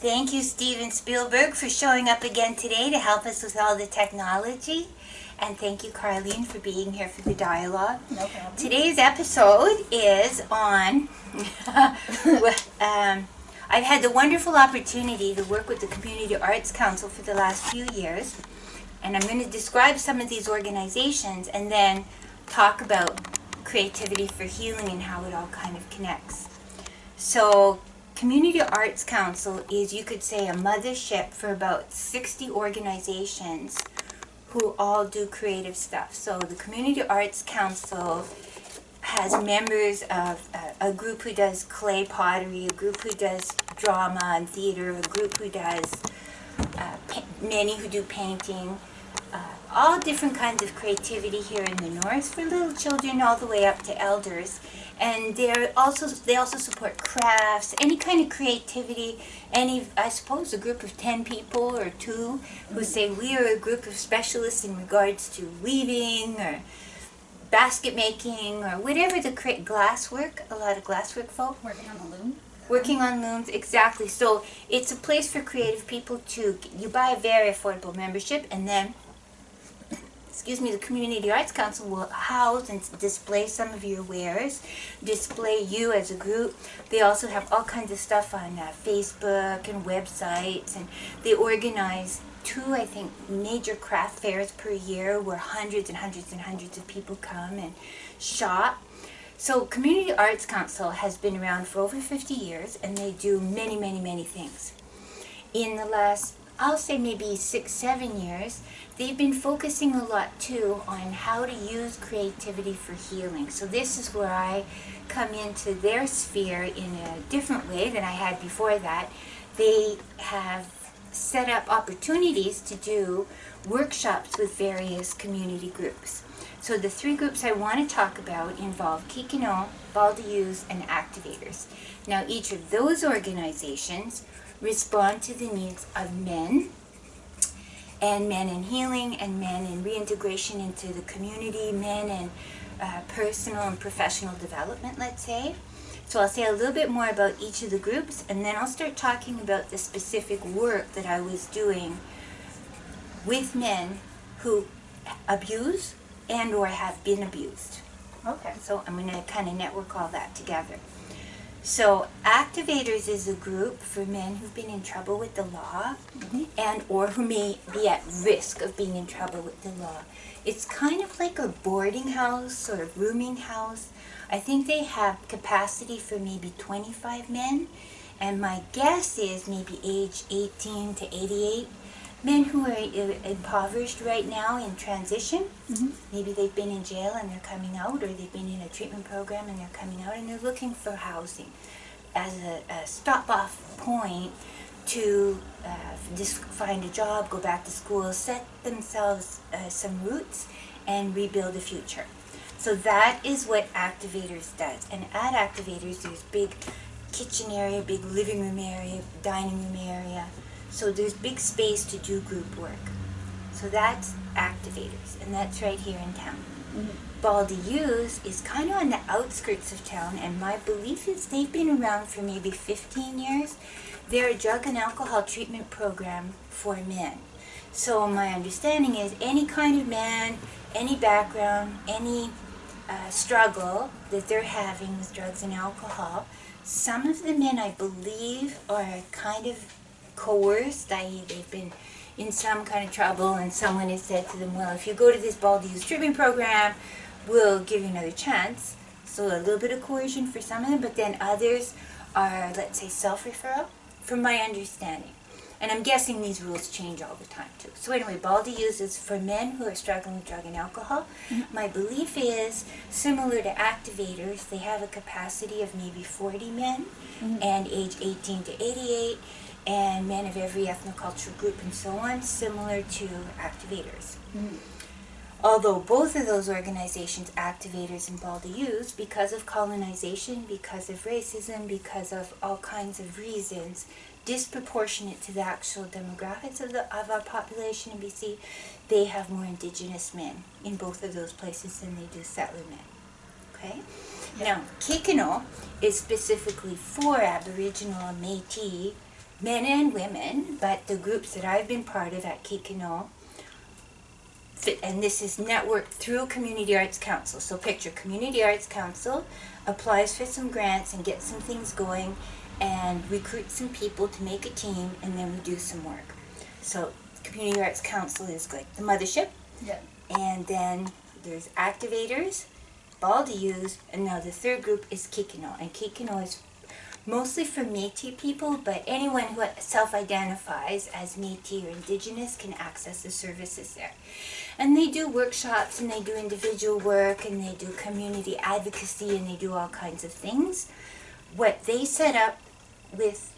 Thank you, Steven Spielberg, for showing up again today to help us with all the technology. And thank you, Carlene, for being here for the dialogue. No problem. Today's episode is on... I've had the wonderful opportunity to work with the Community Arts Council for the last few years. And I'm going to describe some of these organizations and then talk about creativity for healing and how it all kind of connects. So, Community Arts Council is, you could say, a mothership for about 60 organizations who all do creative stuff. So the Community Arts Council has members of a group who does clay pottery, a group who does drama and theater, a group who does, many who do painting, all different kinds of creativity here in the north for little children all the way up to elders. And they also support crafts, any kind of creativity, I suppose a group of 10 people or 2 who say we are a group of specialists in regards to weaving or basket making or whatever the glasswork, a lot of glasswork folk. Working on the loom? Working on looms, exactly. So it's a place for creative people you buy a very affordable membership, and then the Community Arts Council will house and display some of your wares, display you as a group. They also have all kinds of stuff on Facebook and websites, and they organize 2, I think, major craft fairs per year where hundreds and hundreds and hundreds of people come and shop. So Community Arts Council has been around for over 50 years, and they do many, many, many things. In the last, I'll say maybe 6-7 years, they've been focusing a lot too on how to use creativity for healing. So this is where I come into their sphere in a different way than I had before that. They have set up opportunities to do workshops with various community groups. So the 3 groups I want to talk about involve Kikino, Baldius, and Activators. Now each of those organizations respond to the needs of men, and men in healing, and men in reintegration into the community, men in personal and professional development, let's say. So I'll say a little bit more about each of the groups, and then I'll start talking about the specific work that I was doing with men who abuse and or have been abused. Okay. So I'm going to kind of network all that together. So Activators is a group for men who've been in trouble with the law and or who may be at risk of being in trouble with the law. It's kind of like a boarding house or a rooming house. I think they have capacity for maybe 25 men, and my guess is maybe age 18 to 88. Men who are impoverished right now in transition. Maybe they've been in jail and they're coming out, or they've been in a treatment program and they're coming out, and they're looking for housing as a stop-off point to just find a job, go back to school, set themselves some roots, and rebuild a future. So that is what Activators does. And at Activators, there's big kitchen area, big living room area, dining room area. So there's big space to do group work. So that's Activators, and that's right here in town. Baldius is kind of on the outskirts of town, and my belief is they've been around for maybe 15 years. They're a drug and alcohol treatment program for men. So my understanding is any kind of man, any background, any struggle that they're having with drugs and alcohol, some of the men, I believe, are kind of coerced, i.e. they've been in some kind of trouble and someone has said to them, well, if you go to this Baldius treatment program, we'll give you another chance. So a little bit of coercion for some of them, but then others are, let's say, self-referral, from my understanding. And I'm guessing these rules change all the time too. So anyway, Baldius is for men who are struggling with drug and alcohol. My belief is similar to Activators. They have a capacity of maybe 40 men and age 18 to 88, and men of every ethnocultural group and so on, similar to Activators. Although both of those organizations, Activators and Baldius, because of colonization, because of racism, because of all kinds of reasons, disproportionate to the actual demographics of our population in BC, they have more Indigenous men in both of those places than they do settler men. Okay? Now, Kikino is specifically for Aboriginal and Métis men and women, but the groups that I've been part of at Kikino, and this is networked through Community Arts Council. So picture Community Arts Council applies for some grants and gets some things going and recruits some people to make a team, and then we do some work. So Community Arts Council is like the mothership. Yeah. And then there's activators, Baldy Youth, and now the third group is Kikino. And Kikino is mostly for Métis people, but anyone who self-identifies as Métis or Indigenous can access the services there. And they do workshops, and they do individual work, and they do community advocacy, and they do all kinds of things. What they set up with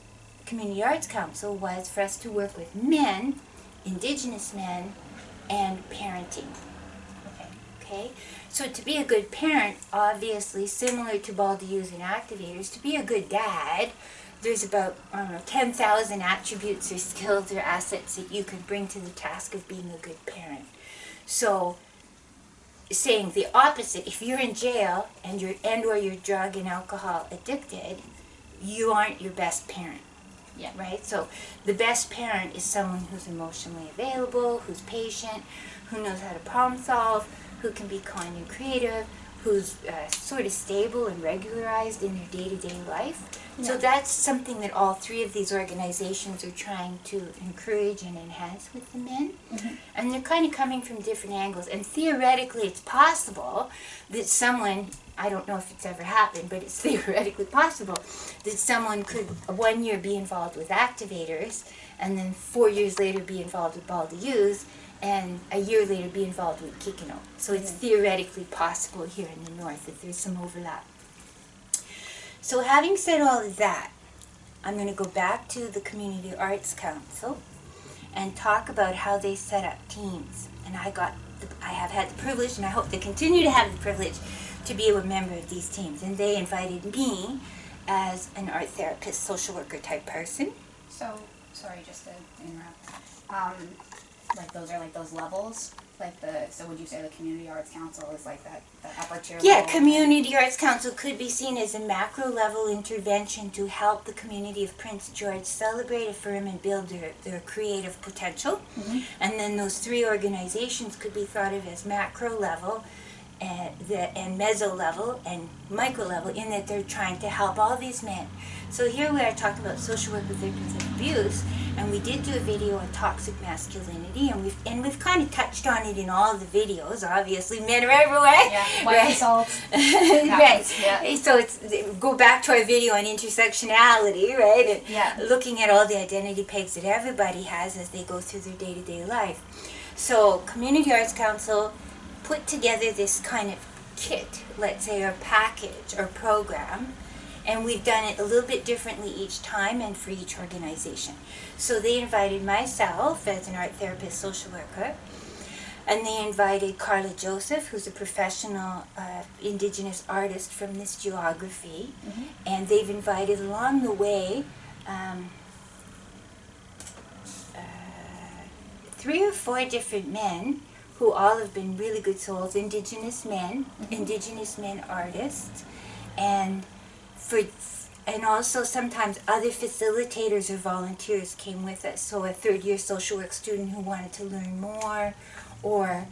Community Arts Council was for us to work with men, Indigenous men, and parenting. Okay? So to be a good parent, obviously, similar to Baldy Youth and activators, to be a good dad, there's about, 10,000 attributes or skills or assets that you can bring to the task of being a good parent. So, saying the opposite, if you're in jail and or you're drug and alcohol addicted, you aren't your best parent. Yeah. Right? So the best parent is someone who's emotionally available, who's patient, who knows how to problem solve, who can be kind and creative, who's sort of stable and regularized in their day-to-day life. Yeah. So that's something that all three of these organizations are trying to encourage and enhance with the men. Mm-hmm. And they're kind of coming from different angles. And theoretically, it's possible that someone, I don't know if it's ever happened, but it's theoretically possible that someone could 1 year be involved with activators and then 4 years later be involved with Baldy Youth and a year later be involved with Kikino. So it's theoretically possible here in the north that there's some overlap. So having said all of that, I'm going to go back to the Community Arts Council and talk about how they set up teams. And I have had the privilege, and I hope to continue to have the privilege, to be a member of these teams. And they invited me as an art therapist, social worker type person. So, sorry, just to interrupt. Like those are like those levels? So would you say the Community Arts Council is like that upper tier Yeah, level? Community Arts Council could be seen as a macro level intervention to help the community of Prince George celebrate, affirm, and build their creative potential. Mm-hmm. And then those three organizations could be thought of as macro level and meso level and micro level, in that they're trying to help all these men. So here we are talking about social work with victims of abuse, and we did do a video on toxic masculinity, and we've kind of touched on it in all the videos. Obviously, men are everywhere. Yeah, white salt. Right. Yeah. So go back to our video on intersectionality, right? And looking at all the identity pegs that everybody has as they go through their day-to-day life. So Community Arts Council put together this kind of kit, let's say, or package or program, and we've done it a little bit differently each time and for each organization. So they invited myself as an art therapist social worker, and they invited Carla Joseph, who's a professional Indigenous artist from this geography, mm-hmm. and they've invited along the way 3 or 4 different men who all have been really good souls, Indigenous men, mm-hmm. Indigenous men artists, and also sometimes other facilitators or volunteers came with us. So a third-year social work student who wanted to learn more, or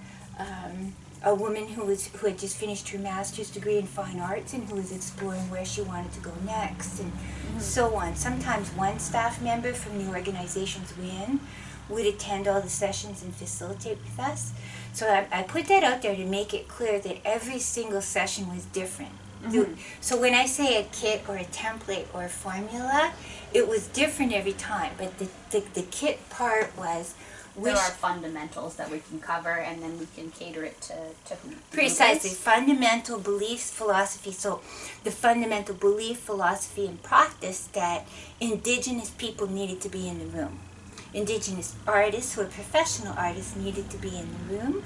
a woman who had just finished her master's degree in fine arts and who was exploring where she wanted to go next, and mm-hmm. so on. Sometimes one staff member from the organizations we're in would attend all the sessions and facilitate with us. So I put that out there to make it clear that every single session was different. Mm-hmm. So when I say a kit or a template or a formula, it was different every time. But the kit part was... There are fundamentals that we can cover, and then we can cater it to who. Precisely. Fundamental beliefs, philosophy. So the fundamental belief, philosophy, and practice that Indigenous people needed to be in the room. Indigenous artists who are professional artists needed to be in the room.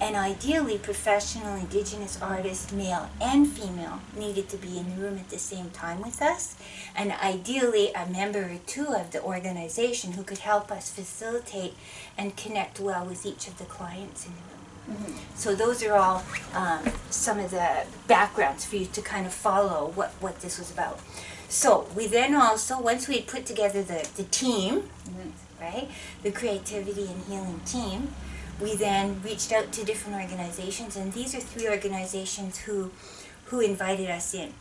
And ideally, professional Indigenous artists, male and female, needed to be in the room at the same time with us. And ideally, a member or two of the organization who could help us facilitate and connect well with each of the clients in the room. Mm-hmm. So those are all some of the backgrounds for you to kind of follow what this was about. So we then also, once we put together the team, right, the creativity and healing team, we then reached out to different organizations, and these are 3 organizations who invited us in.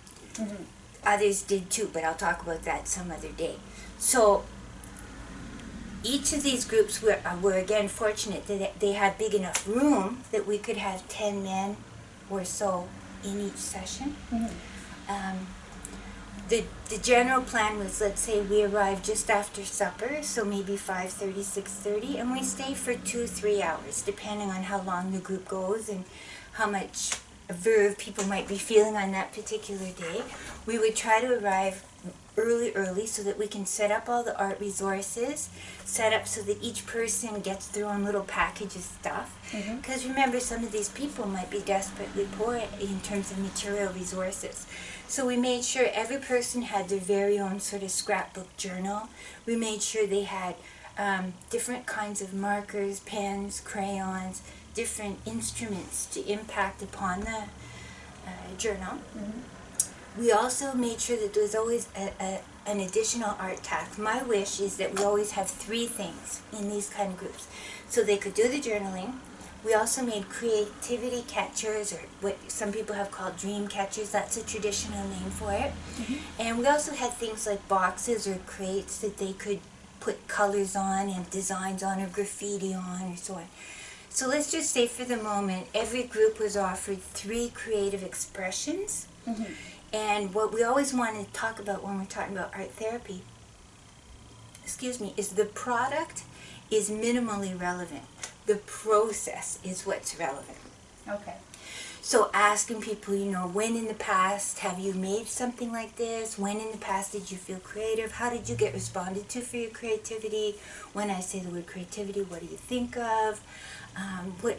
Others did too, but I'll talk about that some other day. So each of these groups were again fortunate that they had big enough room that we could have 10 men or so in each session. The general plan was, let's say we arrive just after supper, so maybe 5:30, 6:30, and we stay for 2-3 hours, depending on how long the group goes and how much verve people might be feeling on that particular day. We would try to arrive early so that we can set up all the art resources, set up so that each person gets their own little package of stuff. Because remember, some of these people might be desperately poor in terms of material resources. So we made sure every person had their very own sort of scrapbook journal. We made sure they had different kinds of markers, pens, crayons, different instruments to impact upon the journal. We also made sure that there was always an additional art task. My wish is that we always have 3 things in these kind of groups. So they could do the journaling. We also made creativity catchers, or what some people have called dream catchers. That's a traditional name for it. And we also had things like boxes or crates that they could put colors on and designs on or graffiti on or so on. So let's just say for the moment, every group was offered 3 creative expressions. And what we always want to talk about when we're talking about art therapy, is the product is minimally relevant. The process is what's relevant. Okay. So asking people, when in the past have you made something like this? When in the past did you feel creative? How did you get responded to for your creativity? When I say the word creativity, what do you think of? What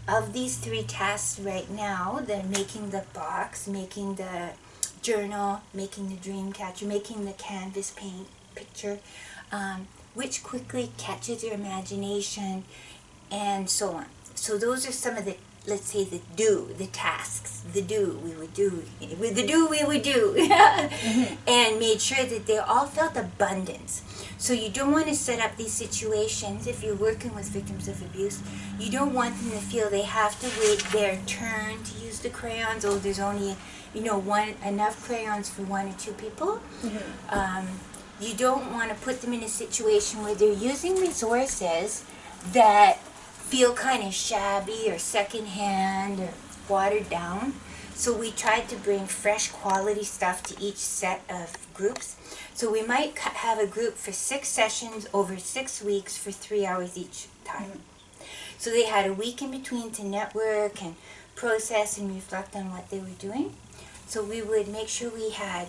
of these 3 tasks right now, the making the box, making the journal, making the dream catcher, making the canvas paint picture, which quickly catches your imagination, and so on. So those are some of the, let's say, the tasks, we would do, and made sure that they all felt abundance. So you don't want to set up these situations, if you're working with victims of abuse, you don't want them to feel they have to wait their turn to use the crayons, or there's only, enough crayons for 1 or 2 people. You don't want to put them in a situation where they're using resources that feel kind of shabby or secondhand or watered down. So we tried to bring fresh quality stuff to each set of groups. So we might have a group for 6 sessions over 6 weeks for 3 hours each time. So they had a week in between to network and process and reflect on what they were doing. So we would make sure we had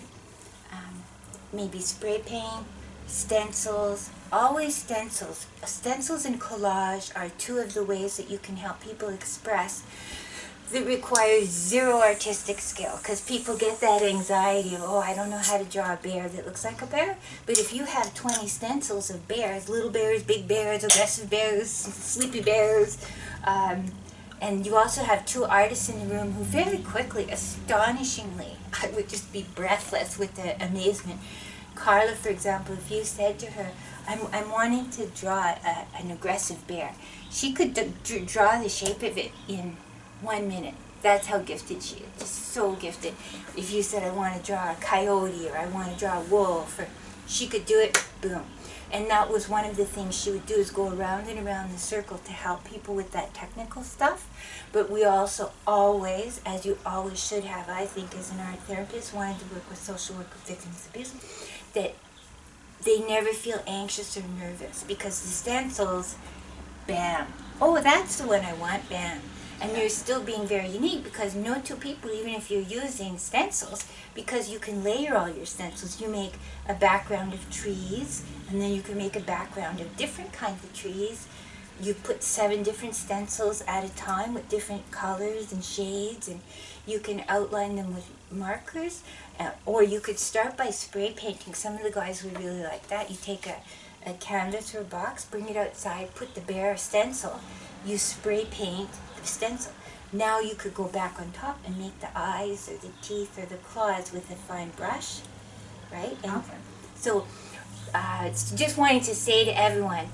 maybe spray paint, stencils, always stencils. Stencils and collage are 2 of the ways that you can help people express that requires 0 artistic skill, because people get that anxiety of, I don't know how to draw a bear that looks like a bear. But if you have 20 stencils of bears, little bears, big bears, aggressive bears, sleepy bears, and you also have 2 artists in the room who very quickly, astonishingly, I would just be breathless with the amazement. Carla, for example, if you said to her, I'm wanting to draw an aggressive bear, she could draw the shape of it in 1 minute. That's how gifted she is, just so gifted. If you said, I want to draw a coyote, or I want to draw a wolf, or she could do it, boom. And that was one of the things she would do, is go around and around the circle to help people with that technical stuff. But we also always, as you always should have, I think, as an art therapist, wanted to work with social work with victims of abuse, that they never feel anxious or nervous, because the stencils, bam. Oh, that's the one I want, bam. And you're still being very unique, because no 2 people, even if you're using stencils, because you can layer all your stencils. You make a background of trees, and then you can make a background of different kinds of trees. You put 7 different stencils at a time with different colors and shades, and you can outline them with markers, or you could start by spray painting. Some of the guys would really like that. You take a canvas or a box, bring it outside, put the bear stencil, you spray paint the stencil. Now you could go back on top and make the eyes or the teeth or the claws with a fine brush, right? And Okay. so just wanting to say to everyone,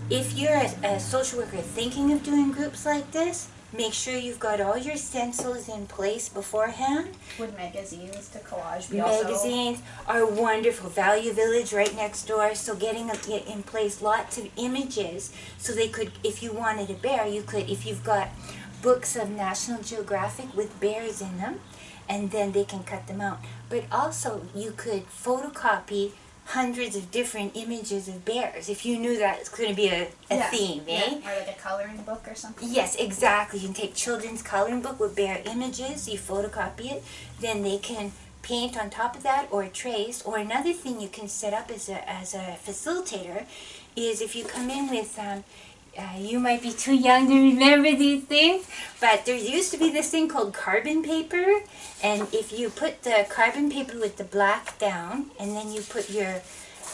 if you're a social worker thinking of doing groups like this, make sure you've got all your stencils in place beforehand. Would magazines to collage be also? Magazines are wonderful. Value Village right next door. So getting in place lots of images, so they could, if you wanted a bear, you could, if you've got books of National Geographic with bears in them, and then they can cut them out. But also you could photocopy hundreds of different images of bears if you knew that it's going to be a theme, eh? Yeah. Or like a coloring book or something. Yes, exactly. You can take children's coloring book with bear images, you photocopy it, then they can paint on top of that or trace. Or another thing you can set up as a facilitator is if you come in with, you might be too young to remember these things, but there used to be this thing called carbon paper, and if you put the carbon paper with the black down, and then you put your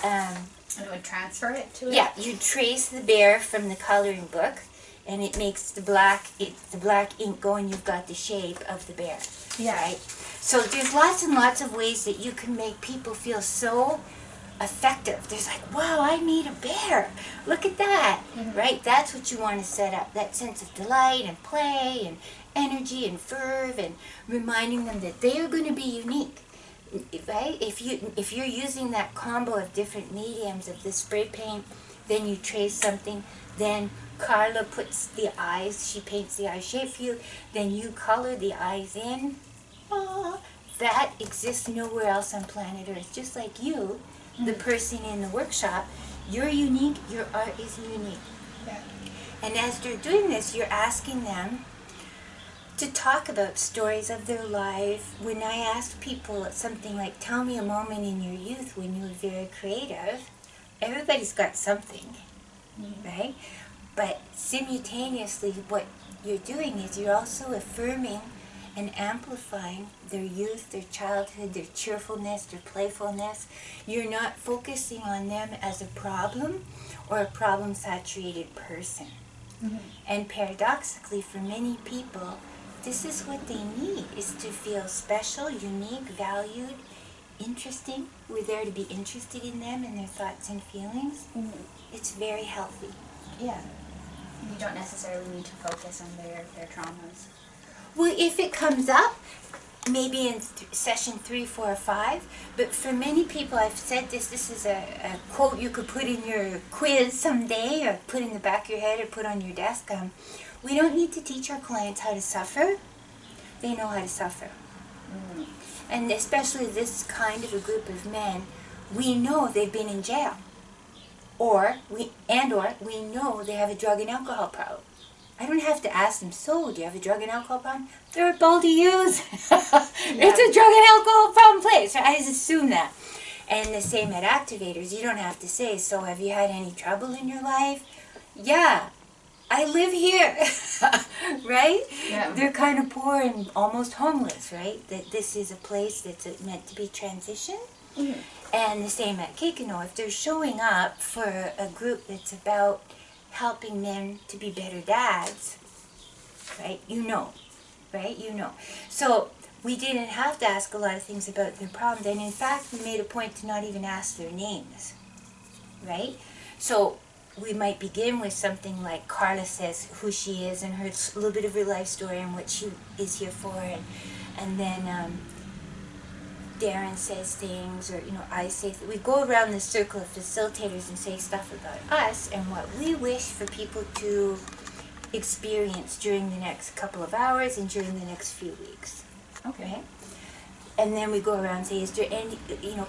And it would transfer it to it? yeah, you trace the bear from the coloring book, and it makes the black ink go, and you've got the shape of the bear. Yeah. Right? So there's lots and lots of ways that you can make people feel so effective. There's like, wow, I made a bear. Look at that. Mm-hmm. Right? That's what you want to set up. That sense of delight and play and energy and verve, and reminding them that they are going to be unique. Right? If you're using that combo of different mediums of the spray paint, then you trace something, then Carla puts the eyes, she paints the eye shape for you, then you color the eyes in. That exists nowhere else on planet Earth. Just like you, the person in the workshop, you're unique, your art is unique. Yeah. And as they're doing this, you're asking them to talk about stories of their life. When I ask people something like, tell me a moment in your youth when you were very creative, everybody's got something, right? But simultaneously, what you're doing is you're also affirming and amplifying their youth, their childhood, their cheerfulness, their playfulness. You're not focusing on them as a problem or a problem-saturated person. Mm-hmm. And paradoxically, for many people, this is what they need, is to feel special, unique, valued, interesting. We're there to be interested in them and their thoughts and feelings. Mm-hmm. It's very healthy. Yeah. You don't necessarily need to focus on their traumas. Well, if it comes up, maybe in session 3, 4, or 5, but for many people, I've said this is a quote you could put in your quiz someday, or put in the back of your head, or put on your desk. We don't need to teach our clients how to suffer. They know how to suffer. Mm. And especially this kind of a group of men, we know they've been in jail. Or we know they have a drug and alcohol problem. I don't have to ask them, so do you have a drug and alcohol problem? They're about to use. It's a drug and alcohol problem place. I just assume that. And the same at activators. You don't have to say, so have you had any trouble in your life? Yeah, I live here. Right? Yeah. They're kind of poor and almost homeless, right? That this is a place that's meant to be transition. Mm-hmm. And the same at Kikino. If they're showing up for a group that's about helping them to be better dads, right? You know. So we didn't have to ask a lot of things about their problems. And in fact, we made a point to not even ask their names, right? So we might begin with something like Carla says who she is and her a little bit of her life story and what she is here for. And then Darren says things, or I say we go around the circle of facilitators and say stuff about us and what we wish for people to experience during the next couple of hours and during the next few weeks. Okay. And then we go around and say, is there any,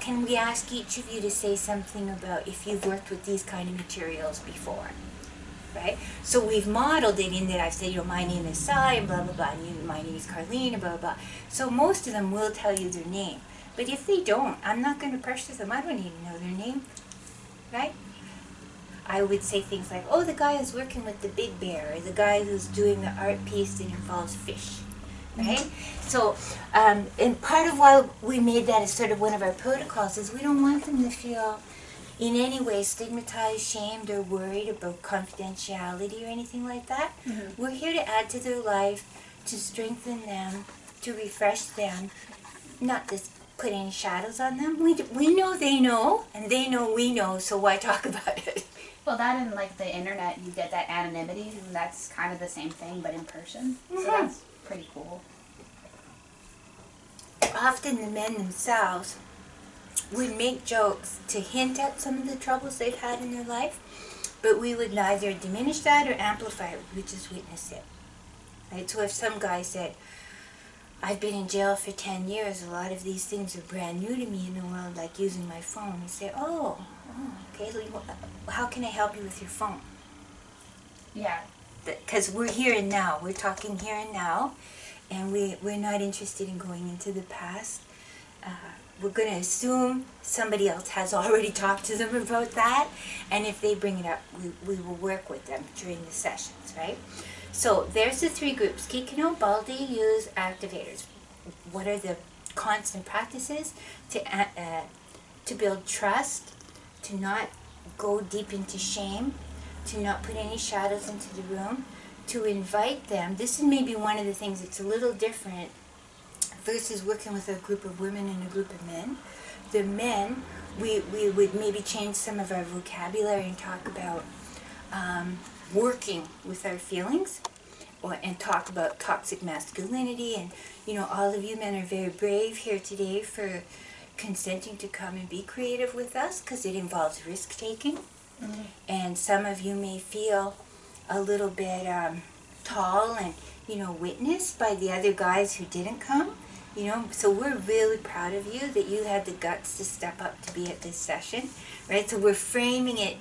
can we ask each of you to say something about if you've worked with these kind of materials before? Right? So we've modeled it in that I've said, my name is Sai, and blah, blah, blah, and my name is Carlene, and blah, blah, blah. So most of them will tell you their name. But if they don't, I'm not going to pressure them. I don't even know their name. Right? I would say things like, oh, the guy who's working with the big bear, or the guy who's doing the art piece that involves fish. Right? So, and part of why we made that as sort of one of our protocols is we don't want them to feel in any way stigmatized, shamed, or worried about confidentiality or anything like that. Mm-hmm. We're here to add to their life, to strengthen them, to refresh them, not this put any shadows on them. We know they know, and they know we know, so why talk about it? Well, that and like the internet, you get that anonymity, and that's kind of the same thing, but in person. So that's pretty cool. Often the men themselves would make jokes to hint at some of the troubles they've had in their life, but we would neither diminish that or amplify it. We would just witness it. Right? So if some guy said, I've been in jail for 10 years, a lot of these things are brand new to me in the world, like using my phone. We say, okay, how can I help you with your phone? Yeah. Because we're here and now. We're talking here and now, and we're not interested in going into the past. We're going to assume somebody else has already talked to them about that, and if they bring it up, we will work with them during the sessions, right? So there's the three groups. Kikino, Baldi, use activators. What are the constant practices to build trust, to not go deep into shame, to not put any shadows into the room, to invite them. This is maybe one of the things that's a little different versus working with a group of women and a group of men. The men, we would maybe change some of our vocabulary and talk about working with our feelings, and talk about toxic masculinity. And all of you men are very brave here today for consenting to come and be creative with us, because it involves risk taking. And some of you may feel a little bit tall and witnessed by the other guys who didn't come. So we're really proud of you that you had the guts to step up to be at this session, right? So we're framing it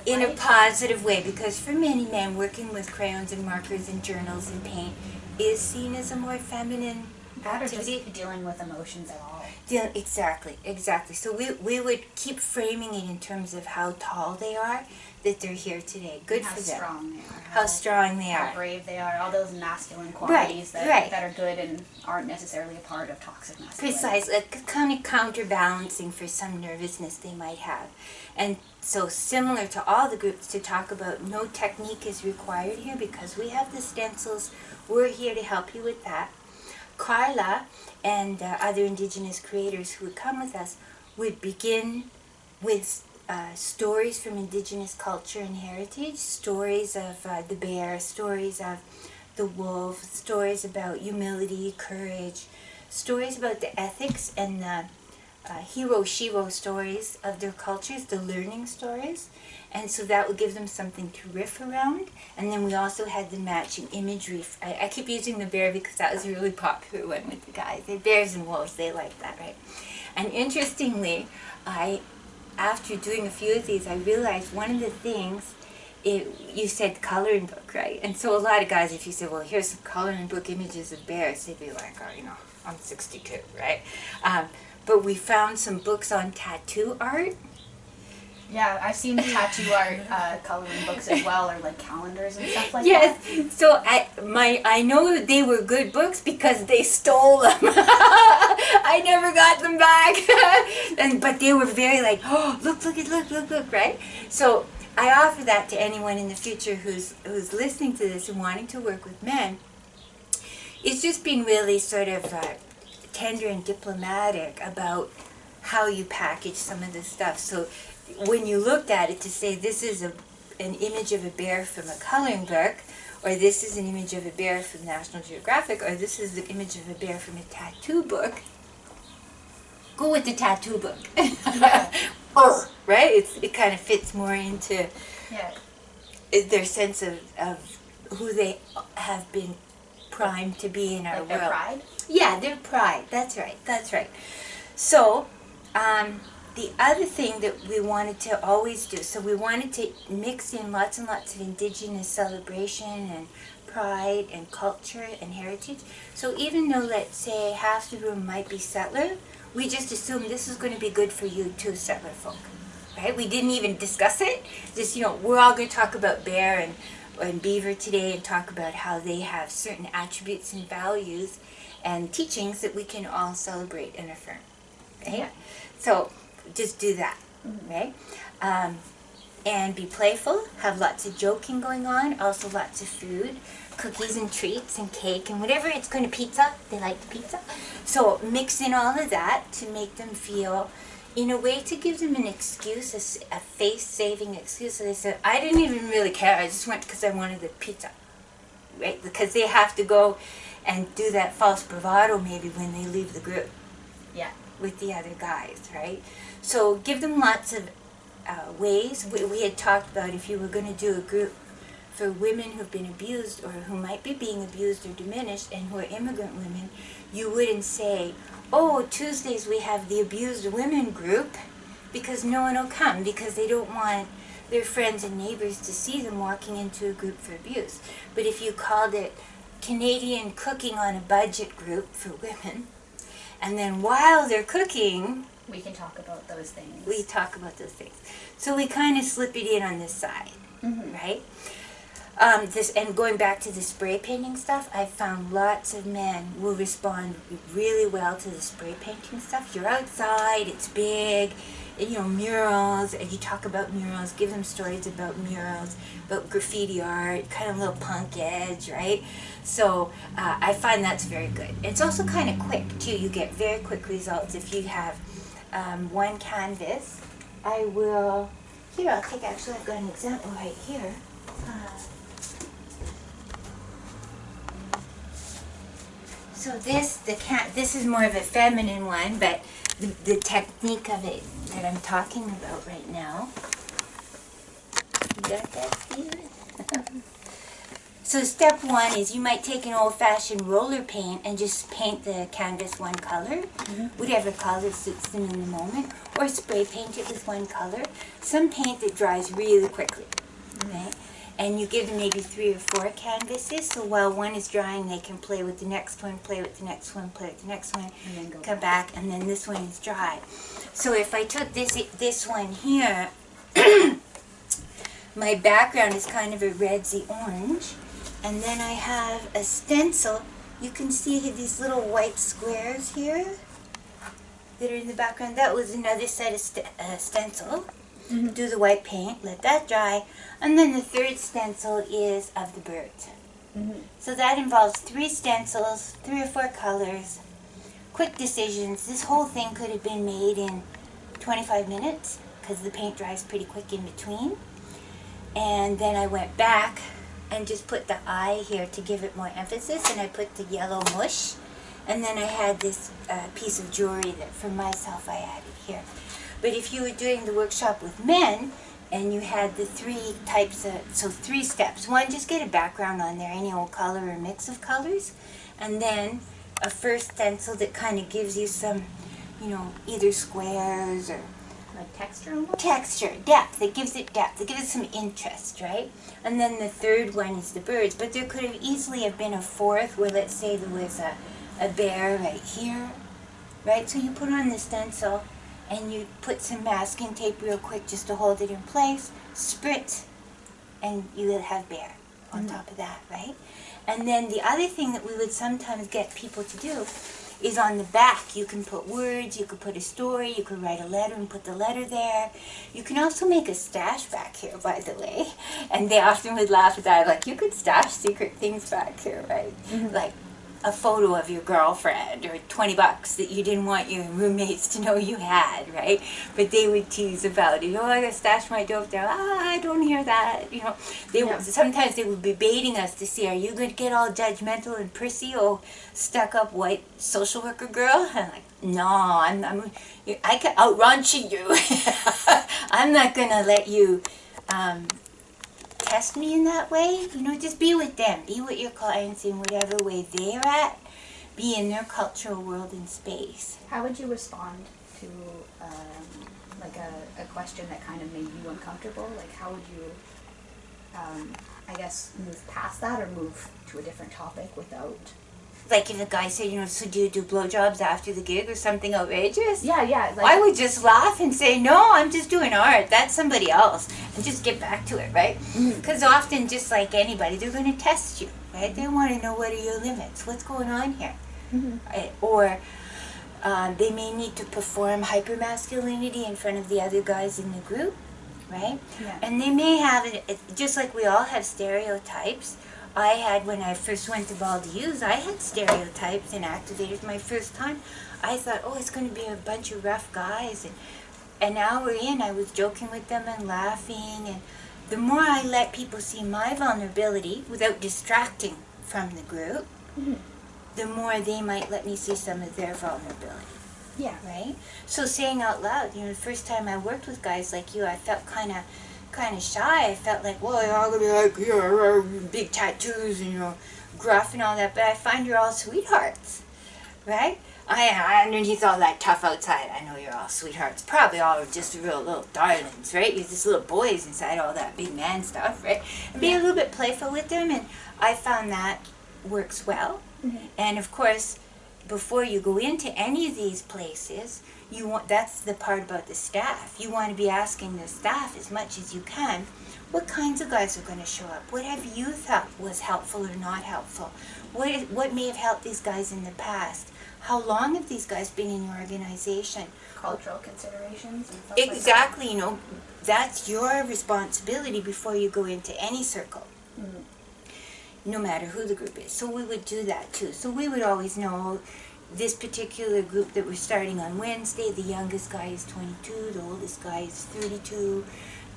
in a positive way, because for many men, working with crayons and markers and journals and paint is seen as a more feminine activity. Or just dealing with emotions at all. Exactly. So we would keep framing it in terms of how tall they are, that they're here today. Good for them. How strong they are. How brave they are. All those masculine qualities that are good and aren't necessarily a part of toxic masculinity. Precisely. Kind of counterbalancing for some nervousness they might have. And so similar to all the groups, to talk about no technique is required here, because we have the stencils. We're here to help you with that. Carla and other Indigenous creators who would come with us would begin with stories from Indigenous culture and heritage, stories of the bear, stories of the wolf, stories about humility, courage, stories about the ethics and the hero-shiro stories of their cultures, the learning stories. And so that would give them something to riff around. And then we also had the matching imagery. I keep using the bear because that was a really popular one with the guys. The bears and wolves, they like that, right? And interestingly, after doing a few of these, I realized one of the things, you said coloring book, right? And so a lot of guys, if you say, well, here's some coloring book images of bears, they'd be like, I'm 62, right? But we found some books on tattoo art. Yeah, I've seen tattoo art coloring books as well, or like calendars and stuff like that. Yes, so I know they were good books because they stole them. I never got them back. But they were very like, look, right? So I offer that to anyone in the future who's listening to this and wanting to work with men. It's just being really sort of tender and diplomatic about how you package some of this stuff. So when you looked at it, to say this is an image of a bear from a coloring book, or this is an image of a bear from National Geographic, or this is the image of a bear from a tattoo book, go with the tattoo book. Right? It kind of fits more into their sense of who they have been primed to be in our world. Their pride? Yeah, their pride. That's right. So, the other thing that we wanted to always do, so we wanted to mix in lots and lots of Indigenous celebration and pride and culture and heritage. So even though, let's say, half the room might be settler, we just assumed this is going to be good for you too, settler folk. Right? We didn't even discuss it. Just, we're all going to talk about bear and beaver today and talk about how they have certain attributes and values and teachings that we can all celebrate and affirm. Right? Yeah. So just do that, right? and be playful, have lots of joking going on, also lots of food, cookies and treats and cake and whatever it's going to, pizza, they like the pizza. So mix in all of that to make them feel, in a way, to give them an excuse, a face-saving excuse. So they said, I didn't even really care, I just went because I wanted the pizza, right? Because they have to go and do that false bravado maybe when they leave the group. Yeah. With the other guys, right? So give them lots of ways. We had talked about if you were going to do a group for women who've been abused or who might be being abused or diminished and who are immigrant women, you wouldn't say, oh, Tuesdays we have the abused women group, because no one will come because they don't want their friends and neighbors to see them walking into a group for abuse. But if you called it Canadian Cooking on a Budget group for women, and then while they're cooking, we can talk about those things. We talk about those things. So we kind of slip it in on this side, right? And going back to the spray painting stuff, I found lots of men will respond really well to the spray painting stuff. You're outside, it's big, you know, murals, and you talk about murals, give them stories about murals, about graffiti art, kind of a little punk edge, right? So I find that's very good. It's also kind of quick, too. You get very quick results if you have one canvas. I will, here, I'll take, actually, I've got an example right here. So this is more of a feminine one, but the technique of it that I'm talking about right now. You got that, Stephen? So step one is you might take an old-fashioned roller paint and just paint the canvas one color, whatever color suits them in the moment, or spray paint it with one color. Some paint that dries really quickly, right? And you give them maybe 3 or 4 canvases, so while one is drying, they can play with the next one, play with the next one, play with the next one, and then come back, and then this one is dry. So if I took this one here, my background is kind of a redsy orange, and then I have a stencil. You can see these little white squares here that are in the background. That was another set of stencil. Do the white paint, let that dry, and then the third stencil is of the bird. So that involves 3 stencils, 3 or 4 colors, quick decisions. This whole thing could have been made in 25 minutes because the paint dries pretty quick in between. And then I went back and just put the eye here to give it more emphasis, and I put the yellow mush, and then I had this piece of jewelry that for myself I added here. But if you were doing the workshop with men, and you had the 3 types of, so 3 steps. One, just get a background on there, any old color or mix of colors. And then a first stencil that kind of gives you some, you know, either squares or like texture? Texture, depth. It gives it depth. It gives it some interest, right? And then the third one is the birds. But there could have easily have been a 4th where, let's say, there was a bear right here, right? So you put on the stencil, and you put some masking tape real quick just to hold it in place, spritz, and you will have bear on top of that, right? And then the other thing that we would sometimes get people to do is on the back. You can put words, you could put a story, you could write a letter and put the letter there. You can also make a stash back here, by the way. And they often would laugh at that, like, you could stash secret things back here, right? Like a photo of your girlfriend or $20 that you didn't want your roommates to know you had, right? But they would tease about it. Oh, I gotta stash my dope there. Ah, I don't hear that. You know, sometimes they would be baiting us to see, are you going to get all judgmental and prissy, oh, stuck-up white social worker girl? And I'm like, no, I can out-raunchy you. I'm not gonna let you test me in that way. You know, just be with them. Be with your clients in whatever way they're at. Be in their cultural world and space. How would you respond to like a question that kind of made you uncomfortable? Like, how would you, I guess, move past that or move to a different topic without... Like if a guy said, you know, so do you do blowjobs after the gig or something outrageous? Yeah. Like, I would just laugh and say, no, I'm just doing art. That's somebody else. And just get back to it, right? Because often, just like anybody, they're going to test you, right? They want to know what are your limits. What's going on here? Or they may need to perform hypermasculinity in front of the other guys in the group. right? Yeah. And they may have it, just like we all have stereotypes. I had, when I first went to Valdez, I had stereotypes and activators. My first time, I thought, oh, it's going to be a bunch of rough guys. And an hour in, I was joking with them and laughing. And the more I let people see my vulnerability without distracting from the group, the more they might let me see some of their vulnerability. Yeah. Right? So saying out loud, the first time I worked with guys like you, I felt kind of shy. I felt like, well, you're all gonna be like, big tattoos and gruff and all that. But I find you're all sweethearts, right? I underneath all that tough outside, I know you're all sweethearts. Probably all just real little darlings, right? You're just little boys inside all that big man stuff, right? And be a little bit playful with them, and I found that works well. And of course, before you go into any of these places, that's the part about the staff. You want to be asking the staff as much as you can, what kinds of guys are going to show up? What have you thought was helpful or not helpful? What may have helped these guys in the past? How long have these guys been in your organization? Cultural considerations and stuff Exactly, like that. That's your responsibility before you go into any circle. No matter who the group is. So we would do that too. So we would always know this particular group that we're starting on Wednesday, the youngest guy is 22, the oldest guy is 32,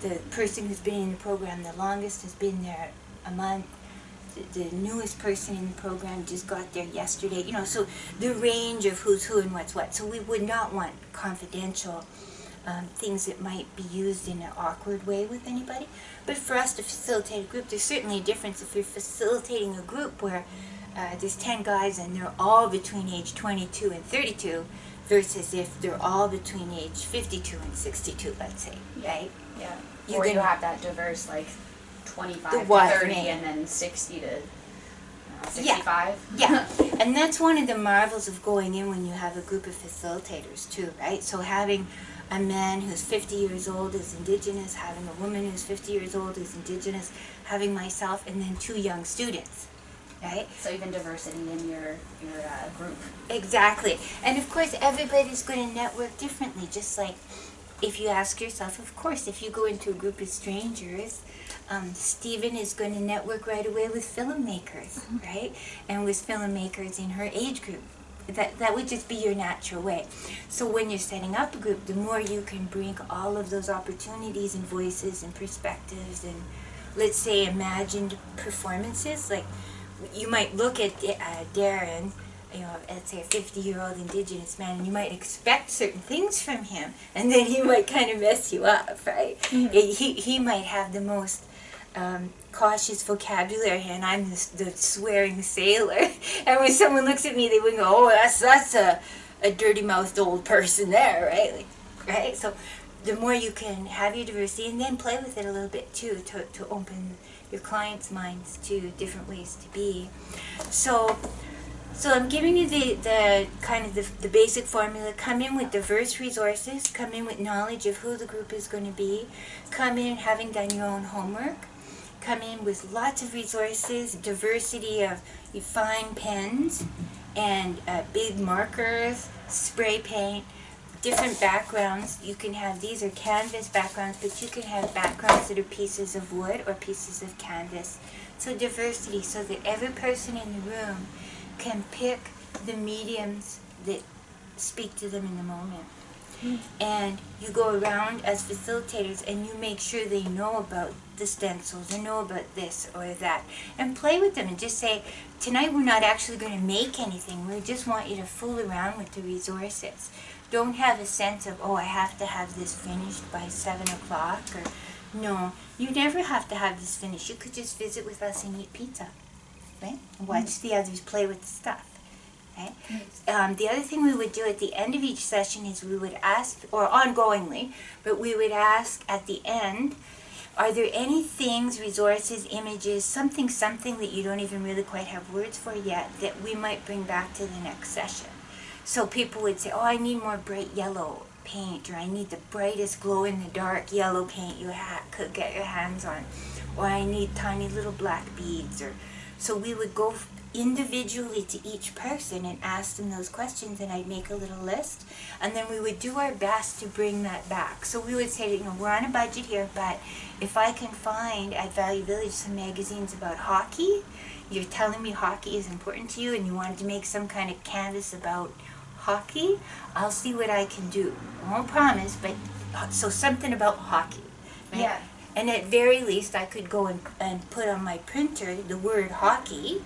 the person who's been in the program the longest has been there a month, the newest person in the program just got there yesterday, so the range of who's who and what's what. So we would not want confidential things that might be used in an awkward way with anybody. But for us to facilitate a group, there's certainly a difference if you're facilitating a group where there's 10 guys and they're all between age 22 and 32 versus if they're all between age 52 and 62, let's say, right? Yeah. You're Or you gonna- have that diverse, like, 25 to wide 30 range. and then 60 to 65. Yeah, and that's one of the marvels of going in when you have a group of facilitators too, right? So having a man who's 50 years old is Indigenous, having a woman who's 50 years old is Indigenous, having myself, and then 2 young students, right? So even diversity in your group. Exactly. And of course, everybody's going to network differently, just like if you ask yourself, of course, if you go into a group of strangers, Stephen is going to network right away with filmmakers, right? And with filmmakers in her age group. That would just be your natural way. So when you're setting up a group, the more you can bring all of those opportunities and voices and perspectives and, let's say, imagined performances. Like, you might look at Darren, let's say a 50-year-old Indigenous man, and you might expect certain things from him, and then he might kind of mess you up, right? He might have the most cautious vocabulary, and I'm the swearing sailor. And when someone looks at me, they would go, "Oh, that's a dirty-mouthed old person there," right? Right? So the more you can have your diversity, and then play with it a little bit too, to open your clients' minds to different ways to be. So I'm giving you the kind of the basic formula. Come in with diverse resources. Come in with knowledge of who the group is going to be. Come in having done your own homework. Come in with lots of resources, diversity of fine pens and big markers, spray paint, different backgrounds. You can have, these are canvas backgrounds, but you can have backgrounds that are pieces of wood or pieces of canvas. So diversity, so that every person in the room can pick the mediums that speak to them in the moment. And you go around as facilitators and you make sure they know about the stencils or know about this or that, and play with them and just say, tonight we're not actually going to make anything, we just want you to fool around with the resources. Don't have a sense of, oh, I have to have this finished by 7 o'clock, or no, you never have to have this finished. You could just visit with us and eat pizza, right? And watch the others play with the stuff. Right? The other thing we would do at the end of each session is we would ask, or ongoingly, but we would ask at the end, are there any things, resources, images, something that you don't even really quite have words for yet that we might bring back to the next session? So people would say, oh, I need more bright yellow paint, or I need the brightest glow-in-the-dark yellow paint you could get your hands on, or I need tiny little black beads, or So we would go individually to each person and ask them those questions, and I'd make a little list, and then we would do our best to bring that back. So we would say, we're on a budget here, but if I can find at Value Village some magazines about hockey, you're telling me hockey is important to you and you wanted to make some kind of canvas about hockey, I'll see what I can do. I won't promise, but so something about hockey. Right? Yeah. And at very least I could go and put on my printer the word hockey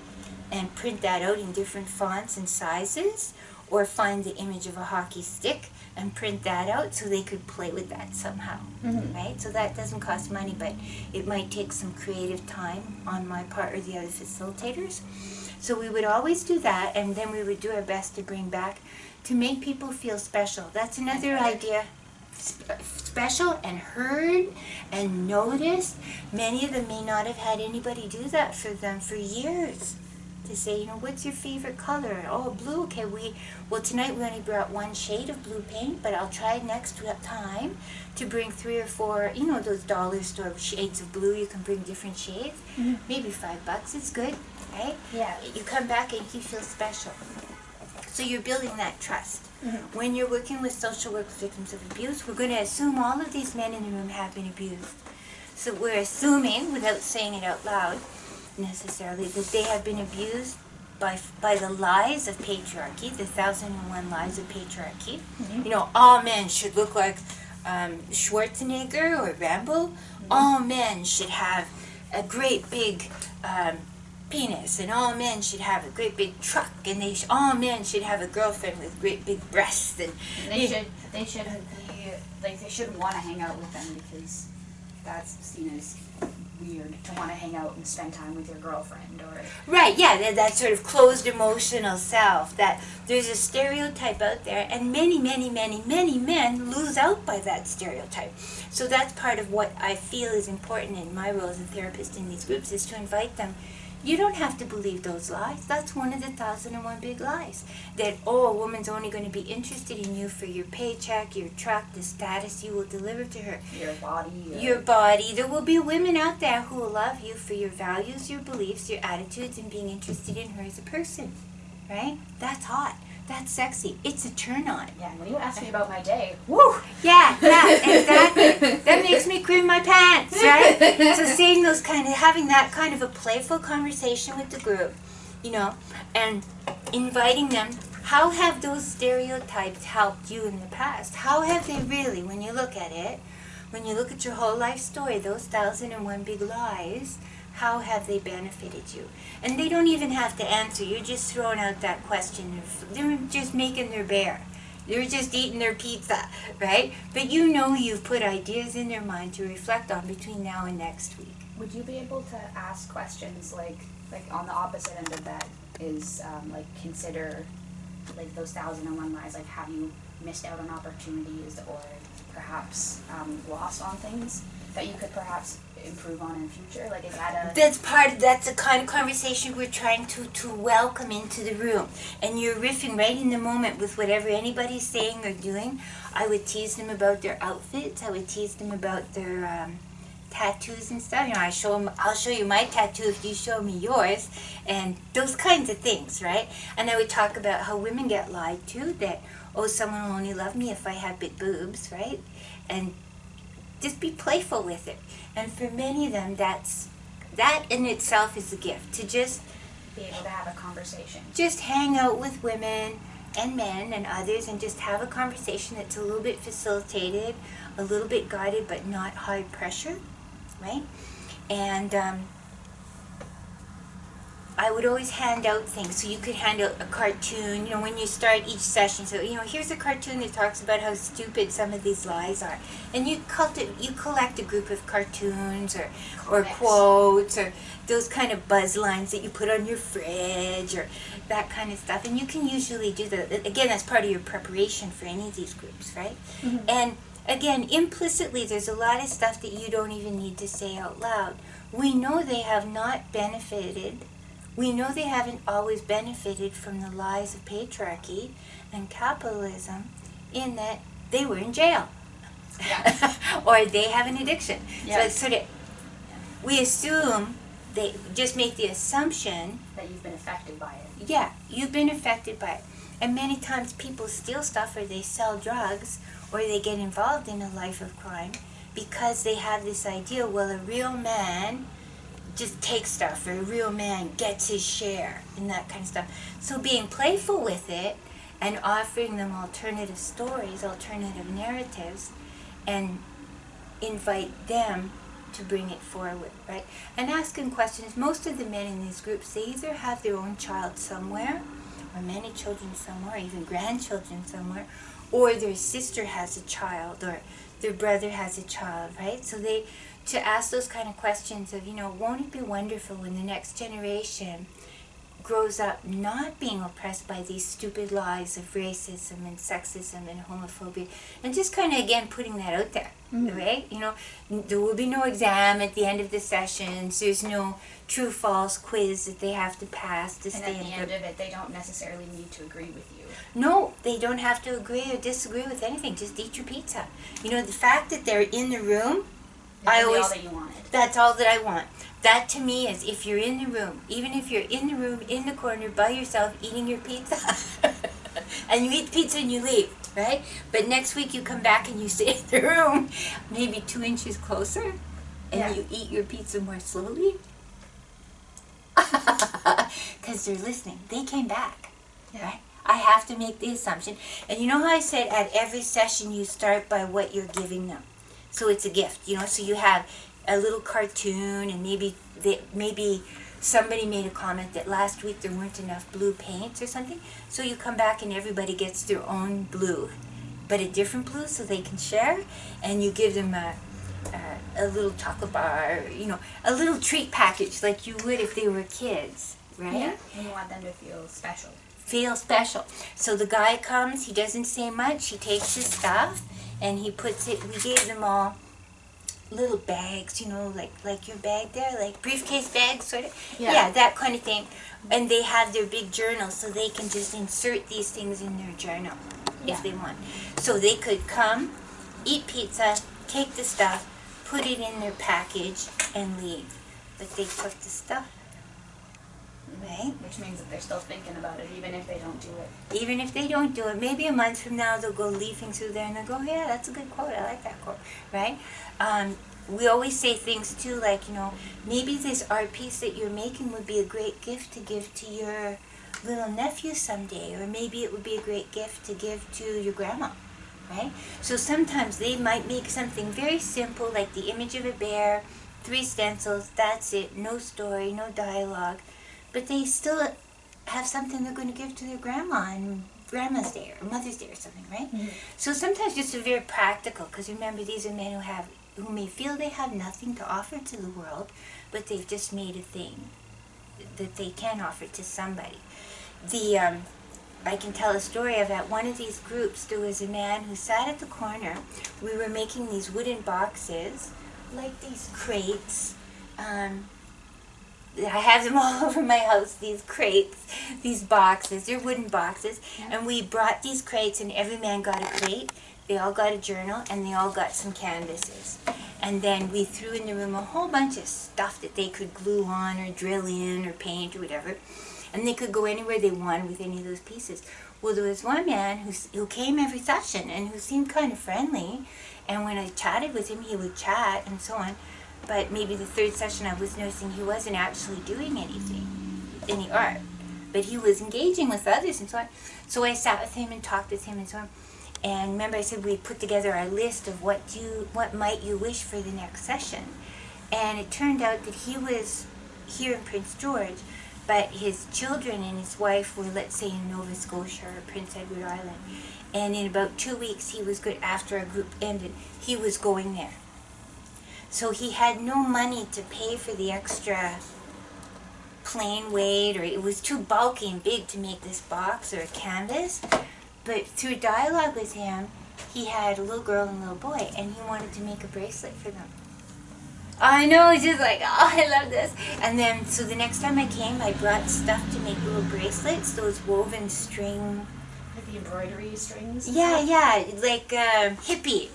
and print that out in different fonts and sizes, or find the image of a hockey stick and print that out so they could play with that somehow, right? So that doesn't cost money, but it might take some creative time on my part or the other facilitators. So we would always do that, and then we would do our best to bring back, to make people feel special. That's another idea. Special and heard and noticed. Many of them may not have had anybody do that for them for years. To say, what's your favorite color? Oh, blue. Okay, well tonight we only brought one shade of blue paint, but I'll try next time to bring 3 or 4, those dollar store shades of blue. You can bring different shades. Maybe $5 is good, right? Yeah. You come back and you feel special. So you're building that trust. When you're working with social work victims of abuse, we're going to assume all of these men in the room have been abused. So we're assuming, without saying it out loud necessarily, that they have been abused by the lies of patriarchy, the 1001 lies of patriarchy. All men should look like Schwarzenegger or Rambo. All men should have a great big penis, and all men should have a great big truck, and all men should have a girlfriend with great big breasts, and they shouldn't be like, they shouldn't want to hang out with them because that's seen as weird to want to hang out and spend time with your girlfriend, or right, yeah, that sort of closed emotional self. That there's a stereotype out there, and many men lose out by that stereotype. So that's part of what I feel is important in my role as a therapist in these groups, is to invite them. You don't have to believe those lies. That's one of the 1001 big lies. That, a woman's only going to be interested in you for your paycheck, your truck, the status you will deliver to her. your body. Your body. There will be women out there who will love you for your values, your beliefs, your attitudes, and being interested in her as a person. Right? That's hot. That's sexy. It's a turn on. Yeah, when you ask me about my day, woo! Yeah, exactly. That makes me cream my pants, right? So saying having that kind of a playful conversation with the group, and inviting them, how have those stereotypes helped you in the past? How have they really, when you look at it, when you look at your whole life story, those 1001 big lies, how have they benefited you? And they don't even have to answer. You're just throwing out that question. They're just making their bear. They're just eating their pizza, right? But you've put ideas in their mind to reflect on between now and next week. Would you be able to ask questions like on the opposite end of that is consider like those 1001 lies, like have you missed out on opportunities or perhaps lost on things that you could perhaps improve on in the future? Like, is that that's the kind of conversation we're trying to welcome into the room. And you're riffing right in the moment with whatever anybody's saying or doing. I would tease them about their outfits. I would tease them about their tattoos and stuff. I'll show you my tattoo if you show me yours, and those kinds of things, right? And I would talk about how women get lied to, that, someone will only love me if I have big boobs, right? And just be playful with it. And for many of them, that in itself is a gift, to just be able to have a conversation. Just hang out with women and men and others and just have a conversation that's a little bit facilitated, a little bit guided, but not high pressure, right? And I would always hand out things. So you could hand out a cartoon, when you start each session. So, here's a cartoon that talks about how stupid some of these lies are. And you collect a group of cartoons or quotes or those kind of buzz lines that you put on your fridge or that kind of stuff. And you can usually do that. Again, that's part of your preparation for any of these groups, right? Mm-hmm. And again, implicitly, there's a lot of stuff that you don't even need to say out loud. We know they have not benefited. We know they haven't always benefited from the lies of patriarchy and capitalism, in that they were in jail. Yeah. Or they have an addiction. Yeah. So we assume they just make the assumption that you've been affected by it. Yeah, you've been affected by it. And many times people steal stuff or they sell drugs or they get involved in a life of crime because they have this idea, well, a real man just takes stuff or a real man gets his share and that kind of stuff. So being playful with it and offering them alternative stories, alternative narratives, and invite them to bring it forward, right? And asking questions. Most of the men in these groups, they either have their own child somewhere, or many children somewhere, or even grandchildren somewhere, or their sister has a child, or their brother has a child, right? So to ask those kind of questions of, won't it be wonderful when the next generation grows up not being oppressed by these stupid lies of racism and sexism and homophobia, and just kind of again putting that out there, right? There will be no exam at the end of the sessions. There's no true false quiz that they have to pass to stay in. And at the end of it, they don't necessarily need to agree with you. No, they don't have to agree or disagree with anything. Just eat your pizza. The fact that they're in the room, That's all that you wanted. That's all that I want. That to me is, if you're in the room, even if you're in the room, in the corner, by yourself, eating your pizza, and you eat the pizza and you leave, right? But next week you come back and you stay in the room, maybe 2 inches closer, and you eat your pizza more slowly, because they're listening. They came back, right? I have to make the assumption. And you know how I said at every session you start by what you're giving them? So it's a gift, so you have a little cartoon, and maybe somebody made a comment that last week there weren't enough blue paints or something. So you come back and everybody gets their own blue, but a different blue so they can share, and you give them a little chocolate bar, a little treat package like you would if they were kids, right? Yeah, and you want them to feel special. Feel special. So the guy comes, he doesn't say much, he takes his stuff, and he puts it, we gave them all little bags, like your bag there, like briefcase bags, sort of. Yeah, that kind of thing. And they have their big journal, so they can just insert these things in their journal if they want. So they could come, eat pizza, take the stuff, put it in their package, and leave. But they took the stuff. Right? Which means that they're still thinking about it, even if they don't do it. Even if they don't do it. Maybe a month from now they'll go leafing through there and they'll go, yeah, that's a good quote. I like that quote. Right? We always say things too like, maybe this art piece that you're making would be a great gift to give to your little nephew someday. Or maybe it would be a great gift to give to your grandma. Right? So sometimes they might make something very simple, like the image of a bear, 3 stencils, that's it, no story, no dialogue. But they still have something they're going to give to their grandma on Grandma's Day or Mother's Day or something, right? Mm-hmm. So sometimes just a very practical, because remember, these are men who may feel they have nothing to offer to the world, but they've just made a thing that they can offer to somebody. I can tell a story of at one of these groups, there was a man who sat at the corner. We were making these wooden boxes, like these crates. I have them all over my house, these crates, these boxes. They're wooden boxes. And we brought these crates, and every man got a crate. They all got a journal, and they all got some canvases. And then we threw in the room a whole bunch of stuff that they could glue on or drill in or paint or whatever. And they could go anywhere they wanted with any of those pieces. Well, there was one man who came every session and who seemed kind of friendly. And when I chatted with him, he would chat and so on. But maybe the 3rd session I was noticing he wasn't actually doing anything, any art. But he was engaging with others and so on. So I sat with him and talked with him and so on. And remember I said we put together our list of what might you wish for the next session. And it turned out that he was here in Prince George, but his children and his wife were, let's say, in Nova Scotia or Prince Edward Island. And in about 2 weeks, he was good. After our group ended, he was going there. So he had no money to pay for the extra plain weight, or it was too bulky and big to make this box or a canvas. But through dialogue with him, he had a little girl and a little boy, and he wanted to make a bracelet for them. I know, it's just like, oh, I love this. And then, so the next time I came, I brought stuff to make little bracelets, those woven string. Like the embroidery strings? Yeah, like hippie